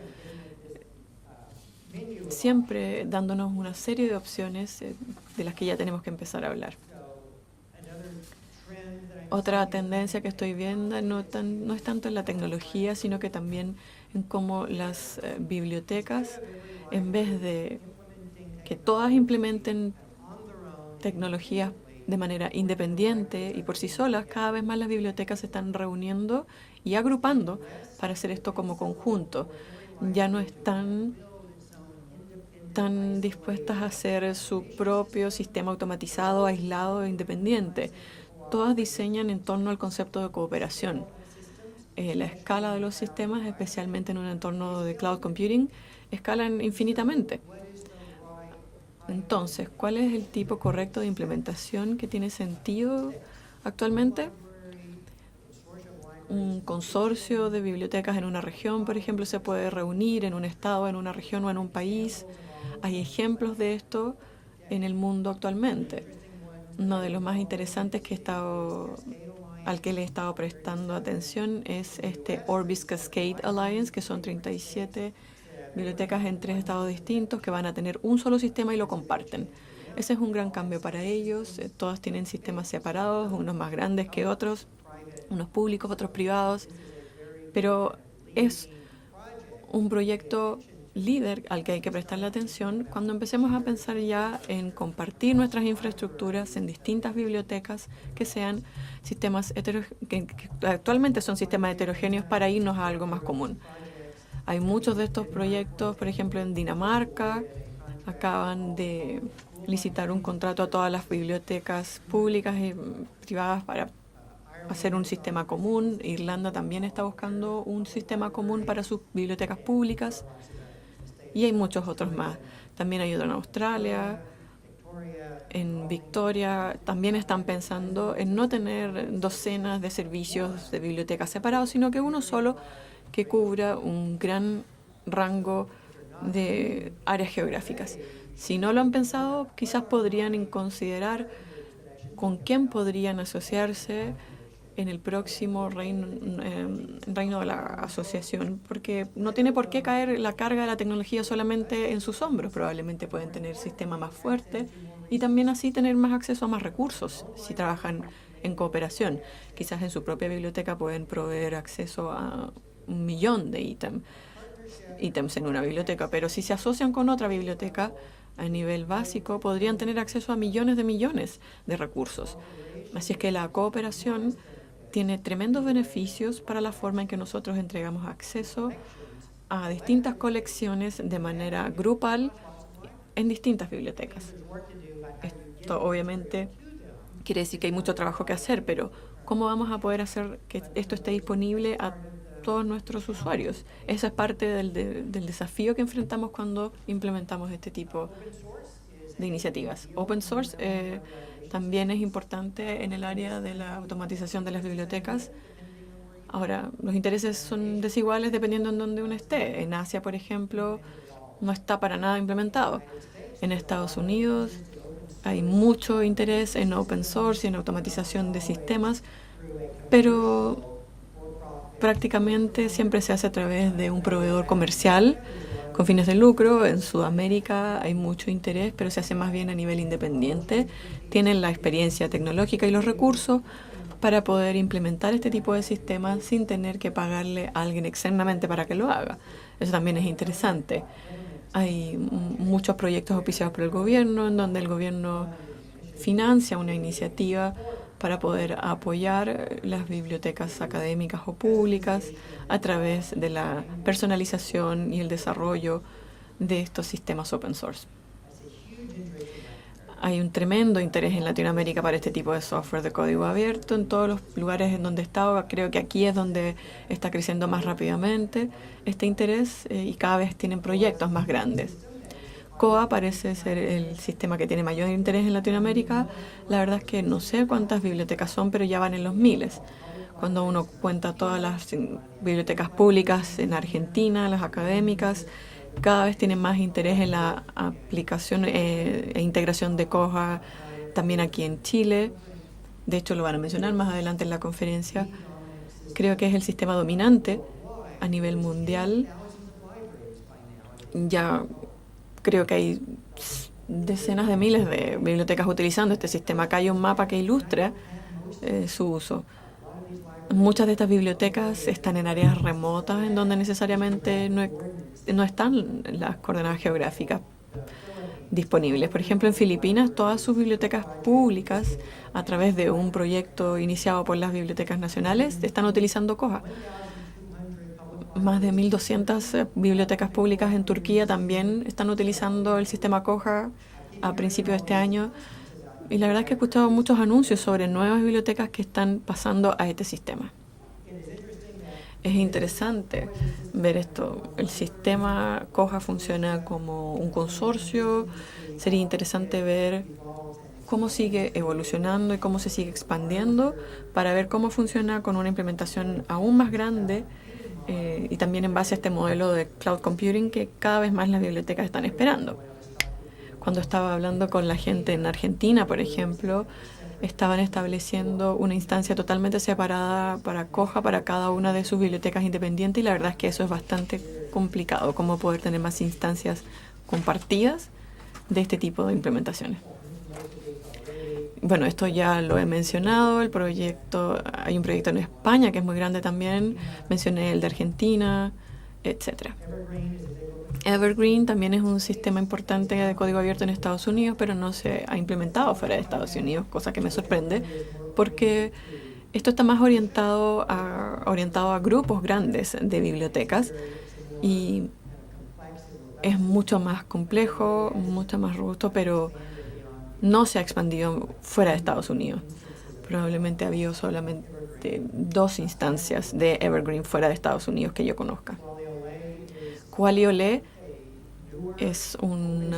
siempre dándonos una serie de opciones de las que ya tenemos que empezar a hablar. Otra tendencia que estoy viendo no es tanto en la tecnología, sino que también en cómo las bibliotecas, en vez de que todas implementen tecnologías de manera independiente y por sí solas, cada vez más las bibliotecas se están reuniendo y agrupando para hacer esto como conjunto. Ya no están tan dispuestas a hacer su propio sistema automatizado, aislado e independiente. Todas diseñan en torno al concepto de cooperación. La escala de los sistemas, especialmente en un entorno de cloud computing, escalan infinitamente. Entonces, ¿cuál es el tipo correcto de implementación que tiene sentido actualmente? Un consorcio de bibliotecas en una región, por ejemplo, se puede reunir en un estado, en una región o en un país. Hay ejemplos de esto en el mundo actualmente. Uno de los más interesantes al que le he estado prestando atención es este Orbis Cascade Alliance, que son 37 bibliotecas en 3 estados distintos que van a tener un solo sistema y lo comparten. Ese es un gran cambio para ellos. Todas tienen sistemas separados, unos más grandes que otros, unos públicos, otros privados, pero es un proyecto líder al que hay que prestarle atención cuando empecemos a pensar ya en compartir nuestras infraestructuras en distintas bibliotecas que sean sistemas que actualmente son sistemas heterogéneos para irnos a algo más común. Hay muchos de estos proyectos, por ejemplo, en Dinamarca, acaban de licitar un contrato a todas las bibliotecas públicas y privadas para hacer un sistema común. Irlanda también está buscando un sistema común para sus bibliotecas públicas y hay muchos otros más. También hay otro en Australia, en Victoria. También están pensando en no tener docenas de servicios de bibliotecas separados, sino que uno solo que cubra un gran rango de áreas geográficas. Si no lo han pensado, quizás podrían considerar con quién podrían asociarse en el próximo reino de la asociación, porque no tiene por qué caer la carga de la tecnología solamente en sus hombros. Probablemente pueden tener sistemas más fuertes y también así tener más acceso a más recursos si trabajan en cooperación. Quizás en su propia biblioteca pueden proveer acceso a 1.000.000 de ítems en una biblioteca, pero si se asocian con otra biblioteca a nivel básico, podrían tener acceso a millones de recursos. Así es que la cooperación tiene tremendos beneficios para la forma en que nosotros entregamos acceso a distintas colecciones de manera grupal en distintas bibliotecas. Esto obviamente quiere decir que hay mucho trabajo que hacer, pero ¿cómo vamos a poder hacer que esto esté disponible a todos nuestros usuarios? Esa es parte del desafío que enfrentamos cuando implementamos este tipo de iniciativas. Open source también es importante en el área de la automatización de las bibliotecas. Ahora, los intereses son desiguales dependiendo en donde uno esté. En Asia, por ejemplo, no está para nada implementado. En Estados Unidos hay mucho interés en open source y en automatización de sistemas, pero prácticamente siempre se hace a través de un proveedor comercial con fines de lucro. En Sudamérica hay mucho interés, pero se hace más bien a nivel independiente. Tienen la experiencia tecnológica y los recursos para poder implementar este tipo de sistemas sin tener que pagarle a alguien externamente para que lo haga. Eso también es interesante. Hay muchos proyectos auspiciados por el gobierno, en donde el gobierno financia una iniciativa para poder apoyar las bibliotecas académicas o públicas a través de la personalización y el desarrollo de estos sistemas open source. Hay un tremendo interés en Latinoamérica para este tipo de software de código abierto. En todos los lugares en donde he estado, creo que aquí es donde está creciendo más rápidamente este interés y cada vez tienen proyectos más grandes. COA parece ser el sistema que tiene mayor interés en Latinoamérica. La verdad es que no sé cuántas bibliotecas son, pero ya van en los miles. Cuando uno cuenta todas las bibliotecas públicas en Argentina, las académicas, cada vez tienen más interés en la aplicación e integración de Koha también aquí en Chile. De hecho, lo van a mencionar más adelante en la conferencia. Creo que es el sistema dominante a nivel mundial. Ya creo que hay decenas de miles de bibliotecas utilizando este sistema. Acá hay un mapa que ilustra su uso. Muchas de estas bibliotecas están en áreas remotas en donde necesariamente no están las coordenadas geográficas disponibles. Por ejemplo, en Filipinas, todas sus bibliotecas públicas, a través de un proyecto iniciado por las bibliotecas nacionales, están utilizando Koha. Más de 1.200 bibliotecas públicas en Turquía también están utilizando el sistema Koha a principios de este año. Y la verdad es que he escuchado muchos anuncios sobre nuevas bibliotecas que están pasando a este sistema. Es interesante ver esto. El sistema Koha funciona como un consorcio. Sería interesante ver cómo sigue evolucionando y cómo se sigue expandiendo para ver cómo funciona con una implementación aún más grande y también en base a este modelo de cloud computing que cada vez más las bibliotecas están esperando. Cuando estaba hablando con la gente en Argentina, por ejemplo, estaban estableciendo una instancia totalmente separada para Koha para cada una de sus bibliotecas independientes y la verdad es que eso es bastante complicado, cómo poder tener más instancias compartidas de este tipo de implementaciones. Bueno, esto ya lo he mencionado, el proyecto, hay un proyecto en España que es muy grande también, mencioné el de Argentina, etcétera. Evergreen también es un sistema importante de código abierto en Estados Unidos, pero no se ha implementado fuera de Estados Unidos, cosa que me sorprende, porque esto está más orientado a grupos grandes de bibliotecas y es mucho más complejo, mucho más robusto, pero no se ha expandido fuera de Estados Unidos. Probablemente ha habido solamente 2 instancias de Evergreen fuera de Estados Unidos que yo conozca. Quali-OLE es un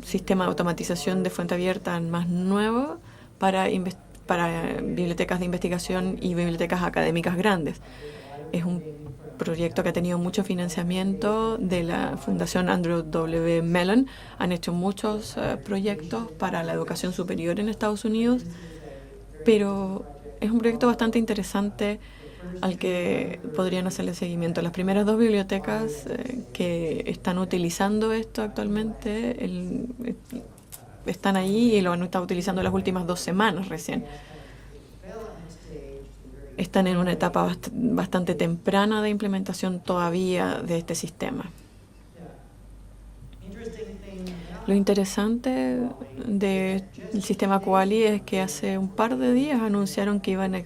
sistema de automatización de fuente abierta más nuevo para bibliotecas de investigación y bibliotecas académicas grandes. Es un proyecto que ha tenido mucho financiamiento de la Fundación Andrew W. Mellon. Han hecho muchos proyectos para la educación superior en Estados Unidos, pero es un proyecto bastante interesante al que podrían hacerle seguimiento. Las primeras 2 bibliotecas que están utilizando esto actualmente están ahí y lo han estado utilizando las últimas 2 semanas recién. Están en una etapa bastante temprana de implementación todavía de este sistema. Lo interesante del sistema Quali es que hace un par de días anunciaron que iban a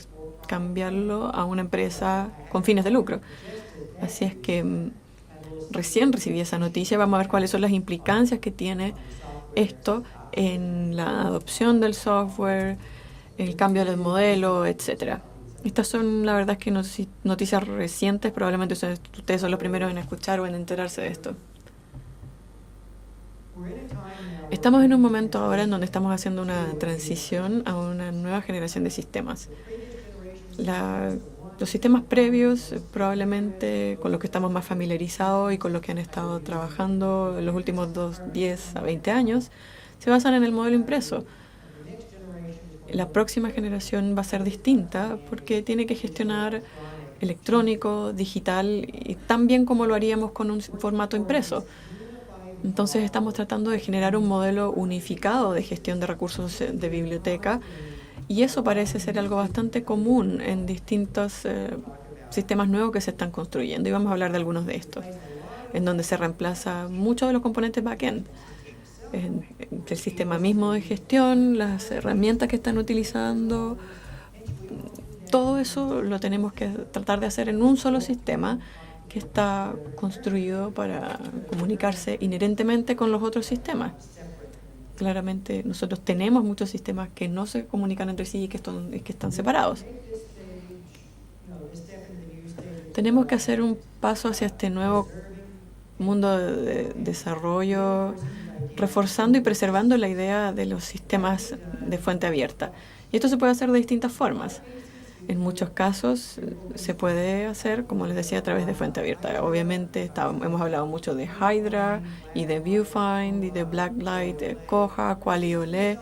cambiarlo a una empresa con fines de lucro. Así es que recién recibí esa noticia. Vamos a ver cuáles son las implicancias que tiene esto en la adopción del software, el cambio del modelo, etcétera. Estas son, la verdad, es que noticias recientes. Probablemente ustedes son los primeros en escuchar o en enterarse de esto. Estamos en un momento ahora en donde estamos haciendo una transición a una nueva generación de sistemas. Los sistemas previos, probablemente con los que estamos más familiarizados y con los que han estado trabajando en los últimos 10 a 20 años, se basan en el modelo impreso. La próxima generación va a ser distinta porque tiene que gestionar electrónico, digital, y tan bien como lo haríamos con un formato impreso. Entonces estamos tratando de generar un modelo unificado de gestión de recursos de biblioteca y eso parece ser algo bastante común en distintos sistemas nuevos que se están construyendo. Y vamos a hablar de algunos de estos, en donde se reemplaza muchos de los componentes backend. El sistema mismo de gestión, las herramientas que están utilizando, todo eso lo tenemos que tratar de hacer en un solo sistema que está construido para comunicarse inherentemente con los otros sistemas. Claramente nosotros tenemos muchos sistemas que no se comunican entre sí y que están separados. Tenemos que hacer un paso hacia este nuevo mundo de desarrollo, reforzando y preservando la idea de los sistemas de fuente abierta. Y esto se puede hacer de distintas formas. En muchos casos se puede hacer, como les decía, a través de fuente abierta. Obviamente hemos hablado mucho de Hydra y de Viewfind y de Blacklight, de Koha, QualiOLE.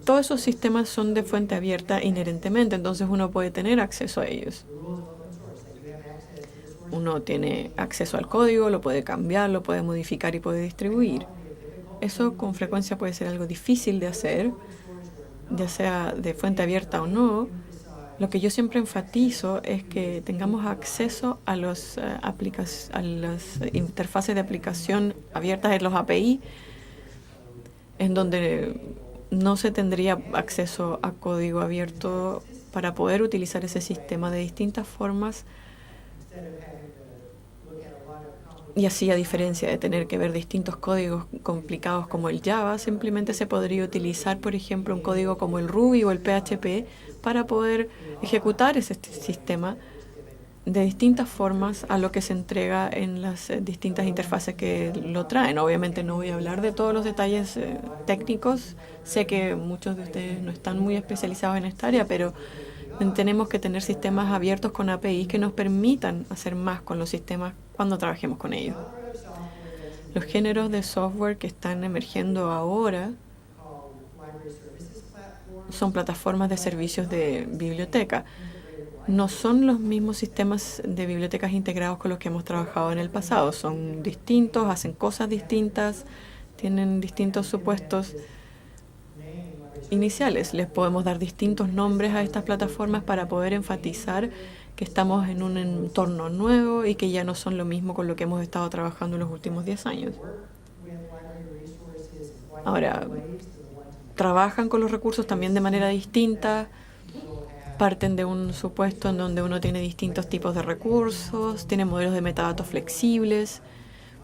Todos esos sistemas son de fuente abierta inherentemente, entonces uno puede tener acceso a ellos. Uno tiene acceso al código, lo puede cambiar, lo puede modificar y puede distribuir. Eso con frecuencia puede ser algo difícil de hacer, ya sea de fuente abierta o no. Lo que yo siempre enfatizo es que tengamos acceso a las interfaces de aplicación abiertas en los API, en donde no se tendría acceso a código abierto para poder utilizar ese sistema de distintas formas. Y así, a diferencia de tener que ver distintos códigos complicados como el Java, simplemente se podría utilizar, por ejemplo, un código como el Ruby o el PHP para poder ejecutar ese sistema de distintas formas a lo que se entrega en las distintas interfaces que lo traen. Obviamente no voy a hablar de todos los detalles técnicos. Sé que muchos de ustedes no están muy especializados en esta área, pero tenemos que tener sistemas abiertos con APIs que nos permitan hacer más con los sistemas cuando trabajemos con ellos. Los géneros de software que están emergiendo ahora son plataformas de servicios de biblioteca. No son los mismos sistemas de bibliotecas integrados con los que hemos trabajado en el pasado. Son distintos, hacen cosas distintas, tienen distintos supuestos iniciales. Les podemos dar distintos nombres a estas plataformas para poder enfatizar que estamos en un entorno nuevo y que ya no son lo mismo con lo que hemos estado trabajando en los últimos 10 años. Ahora, trabajan con los recursos también de manera distinta. Parten de un supuesto en donde uno tiene distintos tipos de recursos, tiene modelos de metadatos flexibles.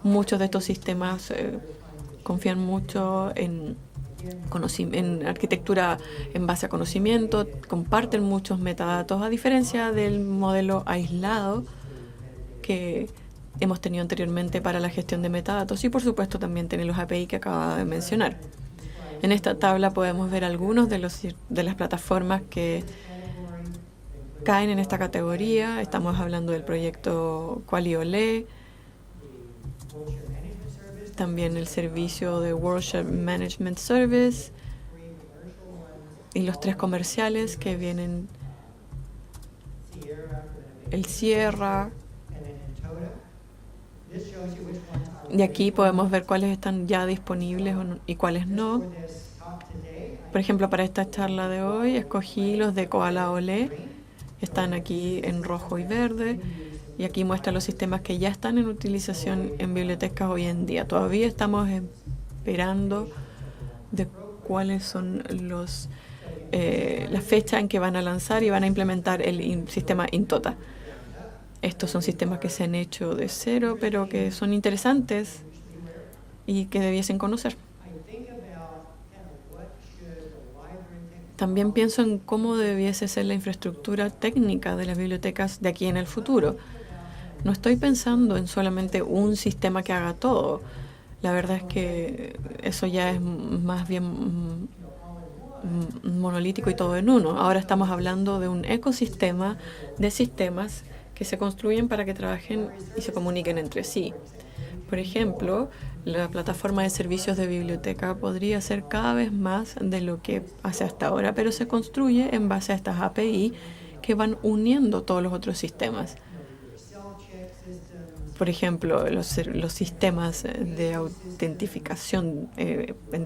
Muchos de estos sistemas confían mucho en arquitectura en base a conocimiento, comparten muchos metadatos, a diferencia del modelo aislado que hemos tenido anteriormente para la gestión de metadatos, y por supuesto también tiene los API que acababa de mencionar. En esta tabla podemos ver algunos de las plataformas que caen en esta categoría. Estamos hablando del proyecto QualiOLE, también el servicio de Workshop Management Service y los 3 comerciales que vienen, el Sierra. Y aquí podemos ver cuáles están ya disponibles y cuáles no. Por ejemplo, para esta charla de hoy escogí los de QualiOLE. Están aquí en rojo y verde. Y aquí muestra los sistemas que ya están en utilización en bibliotecas hoy en día. Todavía estamos esperando de cuáles son la fecha en que van a lanzar y van a implementar el sistema Intota. Estos son sistemas que se han hecho de cero, pero que son interesantes y que debiesen conocer. También pienso en cómo debiese ser la infraestructura técnica de las bibliotecas de aquí en el futuro. No estoy pensando en solamente un sistema que haga todo. La verdad es que eso ya es más bien monolítico y todo en uno. Ahora estamos hablando de un ecosistema de sistemas que se construyen para que trabajen y se comuniquen entre sí. Por ejemplo, la plataforma de servicios de biblioteca podría ser cada vez más de lo que hace hasta ahora, pero se construye en base a estas API que van uniendo todos los otros sistemas. Por ejemplo, los sistemas de autentificación en las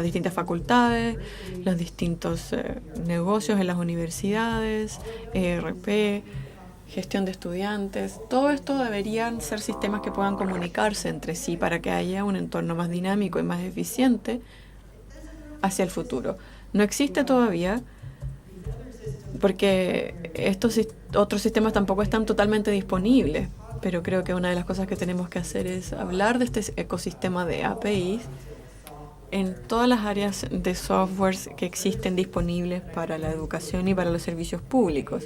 distintas facultades, los distintos negocios en las universidades, ERP, gestión de estudiantes. Todo esto deberían ser sistemas que puedan comunicarse entre sí para que haya un entorno más dinámico y más eficiente hacia el futuro. No existe todavía porque estos otros sistemas tampoco están totalmente disponibles. Pero creo que una de las cosas que tenemos que hacer es hablar de este ecosistema de APIs en todas las áreas de softwares que existen disponibles para la educación y para los servicios públicos.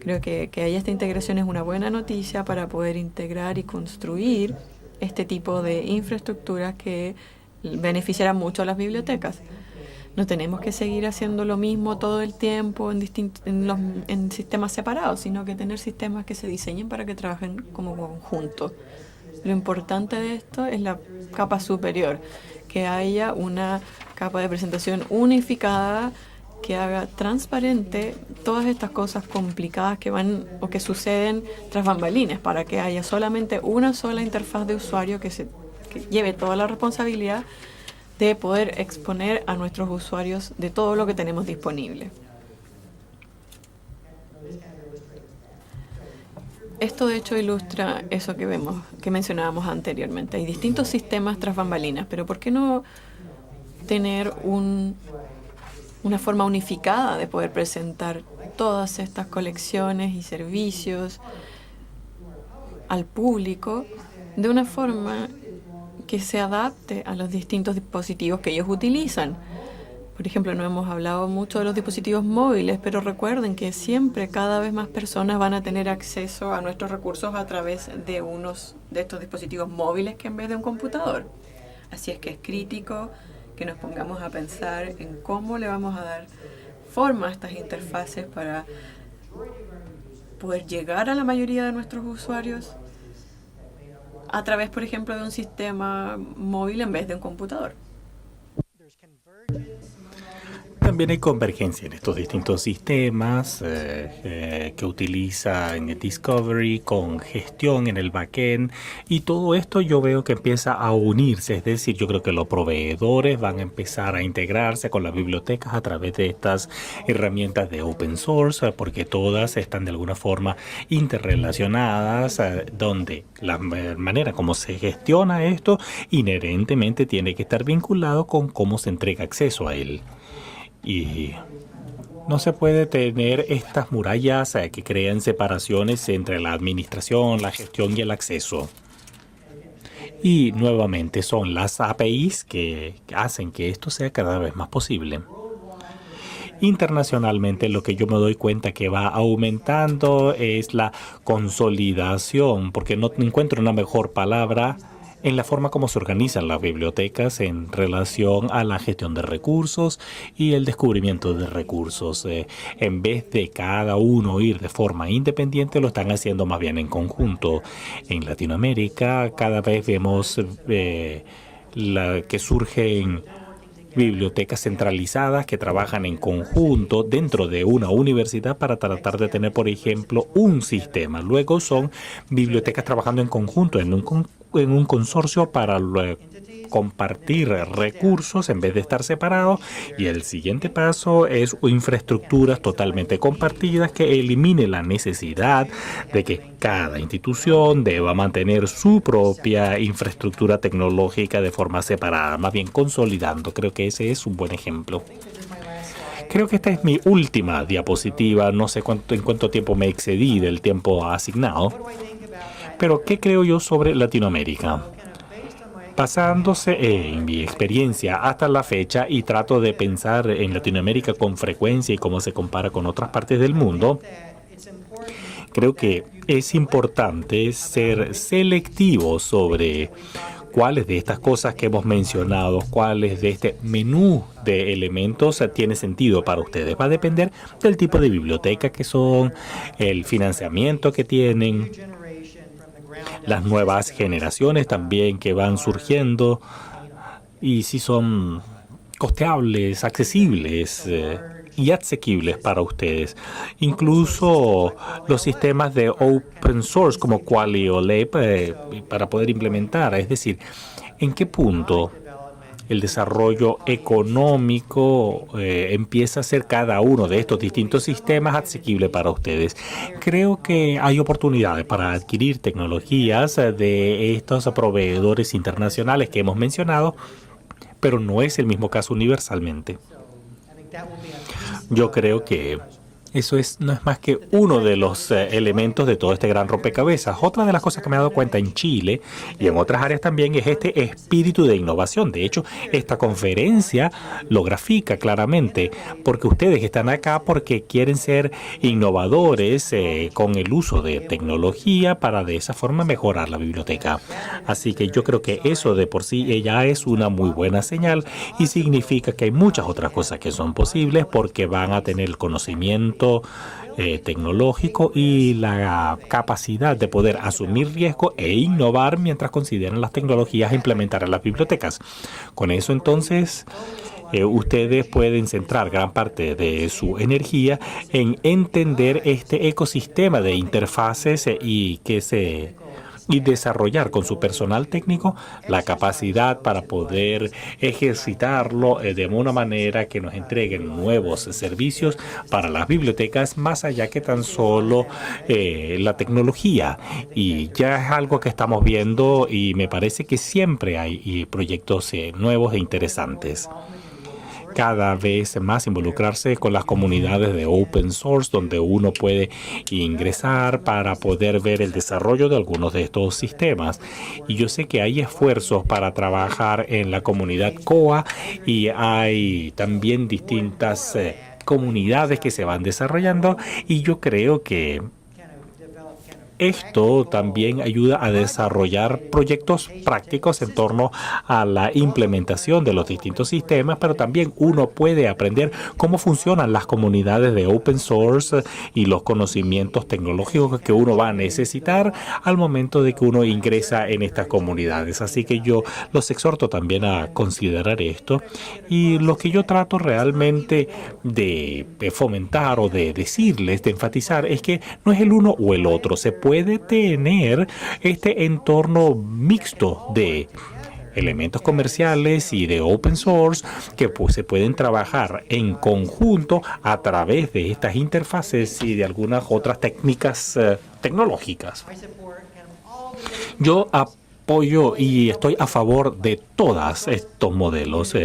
Creo que haya esta integración es una buena noticia para poder integrar y construir este tipo de infraestructura que beneficiará mucho a las bibliotecas. No tenemos que seguir haciendo lo mismo todo el tiempo en sistemas separados, sino que tener sistemas que se diseñen para que trabajen como conjunto. Lo importante de esto es la capa superior, que haya una capa de presentación unificada que haga transparente todas estas cosas complicadas que van o que suceden tras bambalinas, para que haya solamente una sola interfaz de usuario que lleve toda la responsabilidad de poder exponer a nuestros usuarios de todo lo que tenemos disponible. Esto de hecho ilustra eso que mencionábamos anteriormente. Hay distintos sistemas tras bambalinas, pero ¿por qué no tener una forma unificada de poder presentar todas estas colecciones y servicios al público de una forma que se adapte a los distintos dispositivos que ellos utilizan? Por ejemplo, no hemos hablado mucho de los dispositivos móviles, pero recuerden que siempre cada vez más personas van a tener acceso a nuestros recursos a través de estos dispositivos móviles que en vez de un computador. Así es que es crítico que nos pongamos a pensar en cómo le vamos a dar forma a estas interfaces para poder llegar a la mayoría de nuestros usuarios a través, por ejemplo, de un sistema móvil en vez de un computador. También hay convergencia en estos distintos sistemas que utilizan Discovery con gestión en el backend, y todo esto yo veo que empieza a unirse. Es decir, yo creo que los proveedores van a empezar a integrarse con las bibliotecas a través de estas herramientas de open source, porque todas están de alguna forma interrelacionadas, donde la manera como se gestiona esto inherentemente tiene que estar vinculado con cómo se entrega acceso a él. Y no se puede tener estas murallas que crean separaciones entre la administración, la gestión y el acceso. Y nuevamente son las APIs que hacen que esto sea cada vez más posible. Internacionalmente, lo que yo me doy cuenta que va aumentando es la consolidación, porque no encuentro una mejor palabra, en la forma como se organizan las bibliotecas en relación a la gestión de recursos y el descubrimiento de recursos. En vez de cada uno ir de forma independiente, lo están haciendo más bien en conjunto. En Latinoamérica cada vez vemos que surgen bibliotecas centralizadas que trabajan en conjunto dentro de una universidad para tratar de tener, por ejemplo, un sistema. Luego son bibliotecas trabajando en conjunto en un consorcio para compartir recursos en vez de estar separados, y el siguiente paso es infraestructuras totalmente compartidas que elimine la necesidad de que cada institución deba mantener su propia infraestructura tecnológica de forma separada, más bien consolidando. Creo que ese es un buen ejemplo. Creo que esta es mi última diapositiva. No sé en cuánto tiempo me excedí del tiempo asignado, pero ¿qué creo yo sobre Latinoamérica? Basándose en mi experiencia hasta la fecha, y trato de pensar en Latinoamérica con frecuencia y cómo se compara con otras partes del mundo, creo que es importante ser selectivo sobre cuáles de estas cosas que hemos mencionado, cuáles de este menú de elementos tiene sentido para ustedes. Va a depender del tipo de biblioteca que son, el financiamiento que tienen, las nuevas generaciones también que van surgiendo, y si son costeables, accesibles y asequibles para ustedes. Incluso los sistemas de open source como Quali o LEP para poder implementar. Es decir, ¿en qué punto el desarrollo económico empieza a ser cada uno de estos distintos sistemas asequible para ustedes? Creo que hay oportunidades para adquirir tecnologías de estos proveedores internacionales que hemos mencionado, pero no es el mismo caso universalmente. Yo creo que Eso no es más que uno de los elementos de todo este gran rompecabezas. Otra de las cosas que me he dado cuenta en Chile y en otras áreas también es este espíritu de innovación. De hecho, esta conferencia lo grafica claramente, porque ustedes están acá porque quieren ser innovadores con el uso de tecnología para de esa forma mejorar la biblioteca. Así que yo creo que eso de por sí ya es una muy buena señal y significa que hay muchas otras cosas que son posibles porque van a tener el conocimiento tecnológico y la capacidad de poder asumir riesgo e innovar mientras consideran las tecnologías a implementar en las bibliotecas. Con eso entonces ustedes pueden centrar gran parte de su energía en entender este ecosistema de interfaces y desarrollar con su personal técnico la capacidad para poder ejercitarlo de una manera que nos entreguen nuevos servicios para las bibliotecas más allá que tan solo la tecnología. Y ya es algo que estamos viendo y me parece que siempre hay proyectos nuevos e interesantes. Cada vez más involucrarse con las comunidades de open source donde uno puede ingresar para poder ver el desarrollo de algunos de estos sistemas. Y yo sé que hay esfuerzos para trabajar en la comunidad COA y hay también distintas comunidades que se van desarrollando y yo creo que esto también ayuda a desarrollar proyectos prácticos en torno a la implementación de los distintos sistemas, pero también uno puede aprender cómo funcionan las comunidades de open source y los conocimientos tecnológicos que uno va a necesitar al momento de que uno ingresa en estas comunidades. Así que yo los exhorto también a considerar esto y lo que yo trato realmente de fomentar o de decirles, de enfatizar, es que no es el uno o el otro. Se puede tener este entorno mixto de elementos comerciales y de open source que pues se pueden trabajar en conjunto a través de estas interfaces y de algunas otras técnicas tecnológicas. Yo apoyo y estoy a favor de todos estos modelos.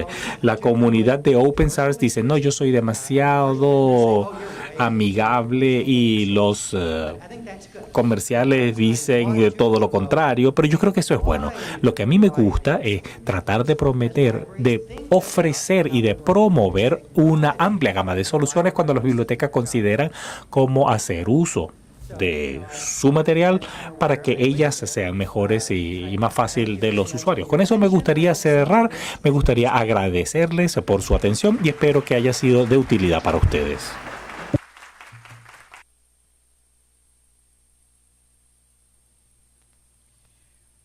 La comunidad de open source dice, no, yo soy demasiado amigable y los comerciales dicen todo lo contrario, pero yo creo que eso es bueno. Lo que a mí me gusta es tratar de prometer, de ofrecer y de promover una amplia gama de soluciones cuando las bibliotecas consideran cómo hacer uso de su material para que ellas sean mejores y más fácil de los usuarios. Con eso me gustaría cerrar, me gustaría agradecerles por su atención y espero que haya sido de utilidad para ustedes.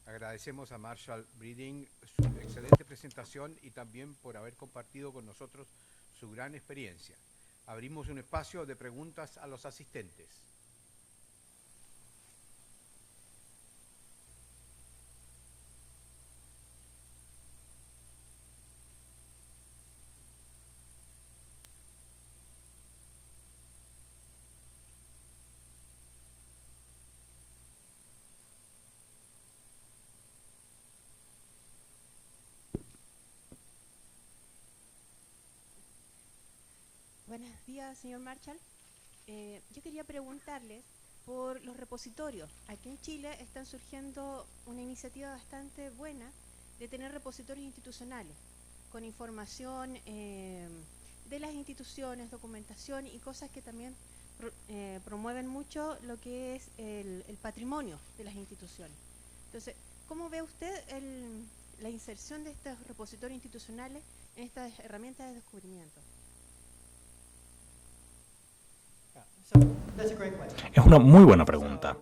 Agradecemos a Marshall Breeding su excelente presentación y también por haber compartido con nosotros su gran experiencia. Abrimos un espacio de preguntas a los asistentes. Buenos días, señor Marshall. Yo quería preguntarles por los repositorios. Aquí en Chile están surgiendo una iniciativa bastante buena de tener repositorios institucionales con información de las instituciones, documentación y cosas que también promueven mucho lo que es el patrimonio de las instituciones. Entonces, ¿cómo ve usted la inserción de estos repositorios institucionales en estas herramientas de descubrimiento? Es una muy buena pregunta.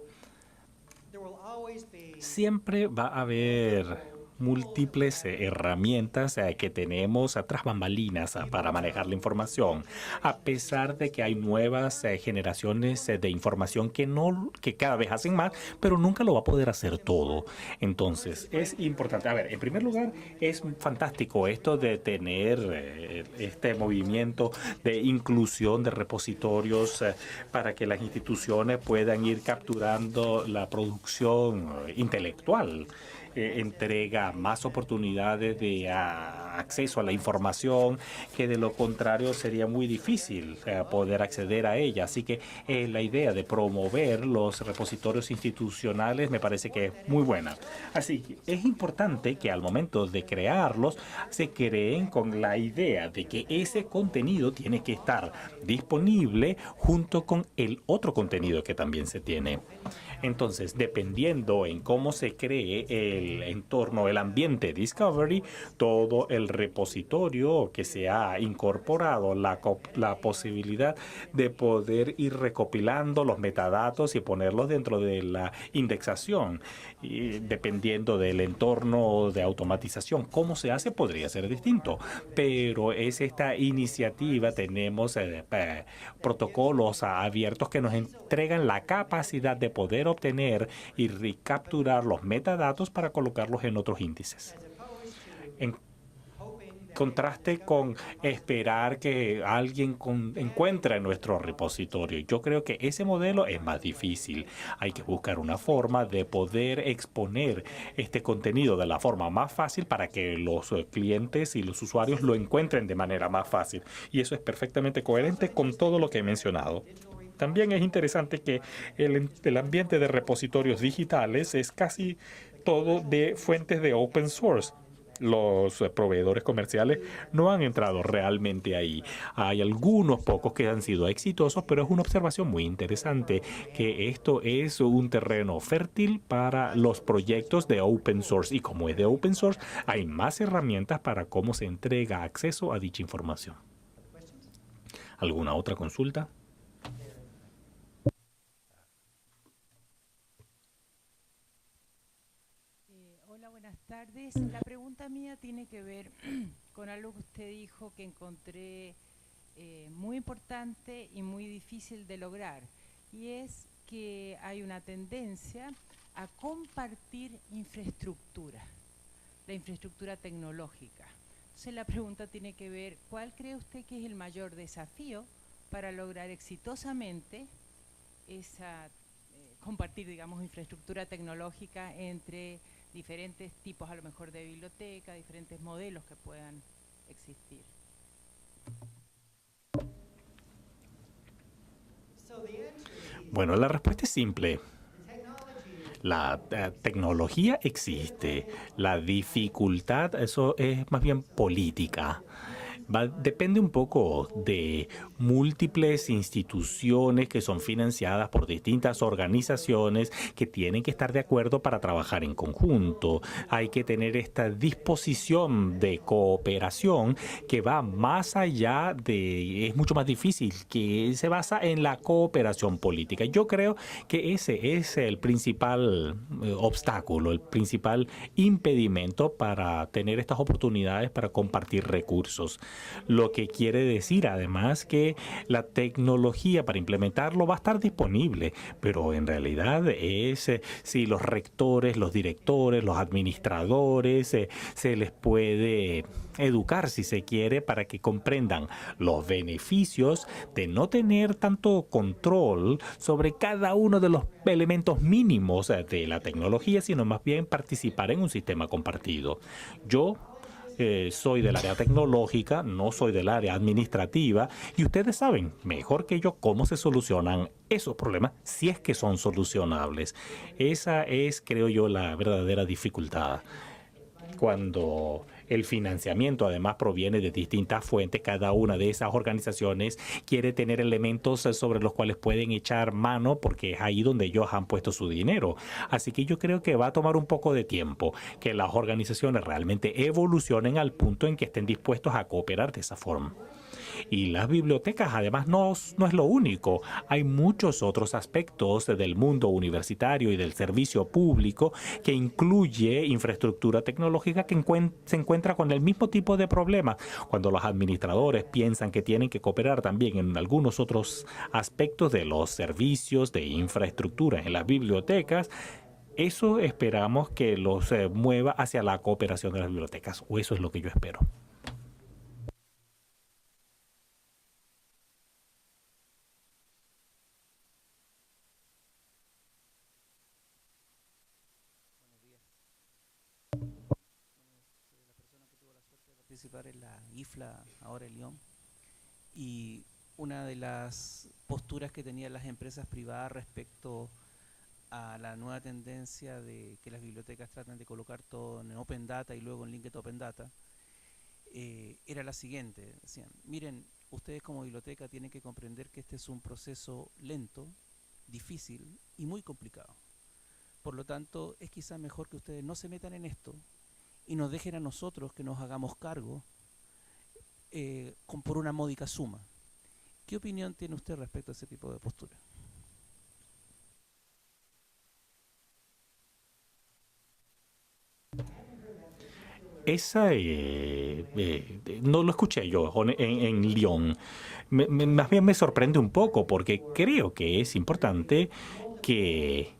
Siempre va a haber múltiples herramientas que tenemos tras bambalinas para manejar la información, a pesar de que hay nuevas generaciones de información que cada vez hacen más, pero nunca lo va a poder hacer todo. Entonces, es importante. A ver, en primer lugar, es fantástico esto de tener este movimiento de inclusión de repositorios para que las instituciones puedan ir capturando la producción intelectual. entrega más oportunidades de acceso a la información, que de lo contrario sería muy difícil poder acceder a ella. Así que la idea de promover los repositorios institucionales me parece que es muy buena. Así que es importante que al momento de crearlos se creen con la idea de que ese contenido tiene que estar disponible junto con el otro contenido que también se tiene. Entonces, dependiendo en cómo se cree el entorno, el ambiente Discovery, todo el repositorio que se ha incorporado, la posibilidad de poder ir recopilando los metadatos y ponerlos dentro de la indexación. Y dependiendo del entorno de automatización, cómo se hace podría ser distinto. Pero es esta iniciativa, tenemos protocolos abiertos que nos entregan la capacidad de poder obtener y recapturar los metadatos para colocarlos en otros índices. En contraste con esperar que alguien encuentre nuestro repositorio. Yo creo que ese modelo es más difícil. Hay que buscar una forma de poder exponer este contenido de la forma más fácil para que los clientes y los usuarios lo encuentren de manera más fácil. Y eso es perfectamente coherente con todo lo que he mencionado. También es interesante que el ambiente de repositorios digitales es casi todo de fuentes de open source. Los proveedores comerciales no han entrado realmente ahí. Hay algunos pocos que han sido exitosos, pero es una observación muy interesante que esto es un terreno fértil para los proyectos de open source. Y como es de open source, hay más herramientas para cómo se entrega acceso a dicha información. ¿Alguna otra consulta? Hola, buenas tardes. La pregunta mía tiene que ver con algo que usted dijo que encontré muy importante y muy difícil de lograr, y es que hay una tendencia a compartir infraestructura, la infraestructura tecnológica. Entonces la pregunta tiene que ver, ¿cuál cree usted que es el mayor desafío para lograr exitosamente esa compartir, digamos, infraestructura tecnológica entre diferentes tipos, a lo mejor, de biblioteca, diferentes modelos que puedan existir? Bueno, la respuesta es simple. La tecnología existe. La dificultad, eso es más bien política. Depende un poco de múltiples instituciones que son financiadas por distintas organizaciones que tienen que estar de acuerdo para trabajar en conjunto. Hay que tener esta disposición de cooperación que va más allá de... Es mucho más difícil, que se basa en la cooperación política. Yo creo que ese es el principal obstáculo, el principal impedimento para tener estas oportunidades para compartir recursos. Lo que quiere decir además que la tecnología para implementarlo va a estar disponible, pero en realidad es si los rectores, los directores, los administradores se les puede educar, si se quiere, para que comprendan los beneficios de no tener tanto control sobre cada uno de los elementos mínimos de la tecnología, sino más bien participar en un sistema compartido. Yo soy del área tecnológica, no soy del área administrativa, y ustedes saben mejor que yo cómo se solucionan esos problemas si es que son solucionables. Esa es, creo yo, la verdadera dificultad. Cuando el financiamiento además proviene de distintas fuentes, cada una de esas organizaciones quiere tener elementos sobre los cuales pueden echar mano porque es ahí donde ellos han puesto su dinero. Así que yo creo que va a tomar un poco de tiempo que las organizaciones realmente evolucionen al punto en que estén dispuestos a cooperar de esa forma. Y las bibliotecas además no es lo único. Hay muchos otros aspectos del mundo universitario y del servicio público que incluye infraestructura tecnológica que se encuentra con el mismo tipo de problemas. Cuando los administradores piensan que tienen que cooperar también en algunos otros aspectos de los servicios de infraestructura en las bibliotecas, eso esperamos que los mueva hacia la cooperación de las bibliotecas, o eso es lo que yo espero. participar en la IFLA ahora en Lyon, y una de las posturas que tenían las empresas privadas respecto a la nueva tendencia de que las bibliotecas tratan de colocar todo en Open Data y luego en Linked Open Data, era la siguiente. Decían, miren, ustedes como biblioteca tienen que comprender que este es un proceso lento, difícil y muy complicado. Por lo tanto, es quizás mejor que ustedes no se metan en esto y nos dejen a nosotros que nos hagamos cargo por una módica suma. ¿Qué opinión tiene usted respecto a ese tipo de postura? Esa no lo escuché yo en Lyon. Más bien me sorprende un poco porque creo que es importante que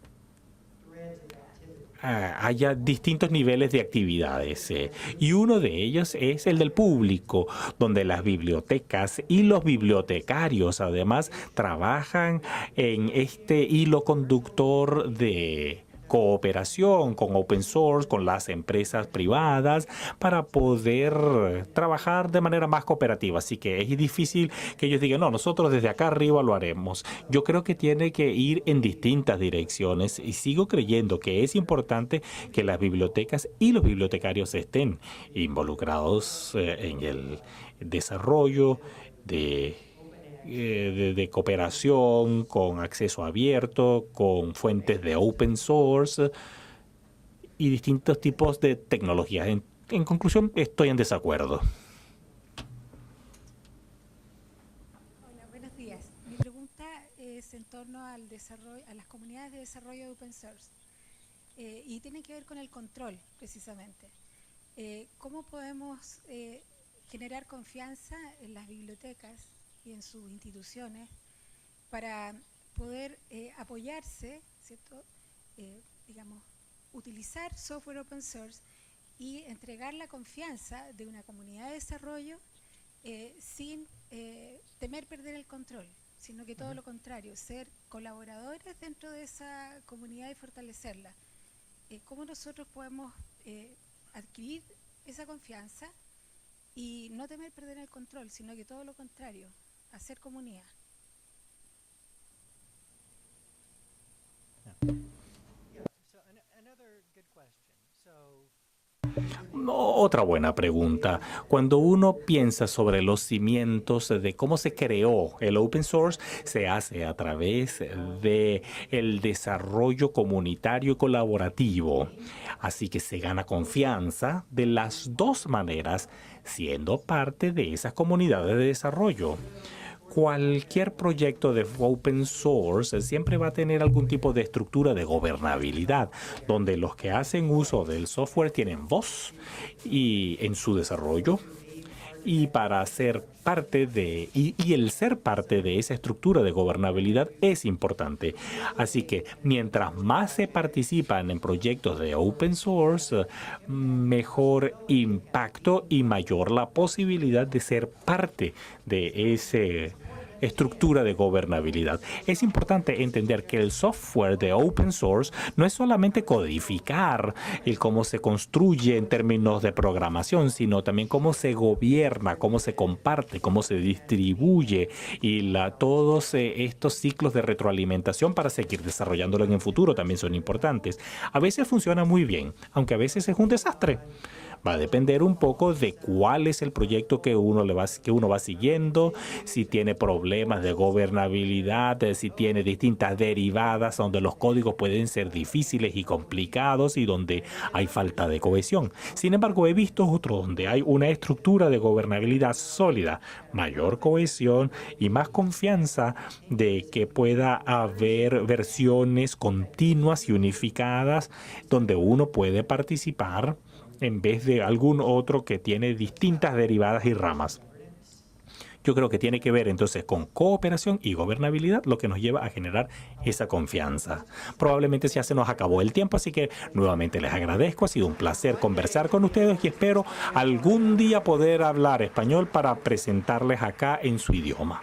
haya distintos niveles de actividades y uno de ellos es el del público, donde las bibliotecas y los bibliotecarios además trabajan en este hilo conductor de cooperación con open source, con las empresas privadas, para poder trabajar de manera más cooperativa. Así que es difícil que ellos digan, no, nosotros desde acá arriba lo haremos. Yo creo que tiene que ir en distintas direcciones y sigo creyendo que es importante que las bibliotecas y los bibliotecarios estén involucrados en el desarrollo de cooperación, con acceso abierto, con fuentes de open source y distintos tipos de tecnologías. En conclusión, estoy en desacuerdo. Hola, buenos días. Mi pregunta es en torno al desarrollo, a las comunidades de desarrollo de open source y tiene que ver con el control, precisamente. ¿Cómo podemos generar confianza en las bibliotecas y en sus instituciones para poder apoyarse, ¿cierto? Digamos, utilizar software open source y entregar la confianza de una comunidad de desarrollo sin temer perder el control, sino que todo lo contrario, ser colaboradores dentro de esa comunidad y fortalecerla. ¿Cómo nosotros podemos adquirir esa confianza y no temer perder el control, sino que todo lo contrario, hacer comunidad? Otra buena pregunta. Cuando uno piensa sobre los cimientos de cómo se creó el open source, se hace a través de el desarrollo comunitario y colaborativo. Así que se gana confianza de las dos maneras, siendo parte de esas comunidades de desarrollo. Cualquier proyecto de open source siempre va a tener algún tipo de estructura de gobernabilidad, donde los que hacen uso del software tienen voz y en su desarrollo. Y para ser parte de, y el ser parte de esa estructura de gobernabilidad es importante. Así que mientras más se participan en proyectos de open source, mejor impacto y mayor la posibilidad de ser parte de ese estructura de gobernabilidad. Es importante entender que el software de open source no es solamente codificar el cómo se construye en términos de programación, sino también cómo se gobierna, cómo se comparte, cómo se distribuye y todos estos ciclos de retroalimentación para seguir desarrollándolo en el futuro también son importantes. A veces funciona muy bien, aunque a veces es un desastre. Va a depender un poco de cuál es el proyecto que uno va siguiendo, si tiene problemas de gobernabilidad, si tiene distintas derivadas donde los códigos pueden ser difíciles y complicados y donde hay falta de cohesión. Sin embargo, he visto otros donde hay una estructura de gobernabilidad sólida, mayor cohesión y más confianza de que pueda haber versiones continuas y unificadas donde uno puede participar en vez de algún otro que tiene distintas derivadas y ramas. Yo creo que tiene que ver entonces con cooperación y gobernabilidad, lo que nos lleva a generar esa confianza. Probablemente ya se nos acabó el tiempo, así que nuevamente les agradezco. Ha sido un placer conversar con ustedes y espero algún día poder hablar español para presentarles acá en su idioma.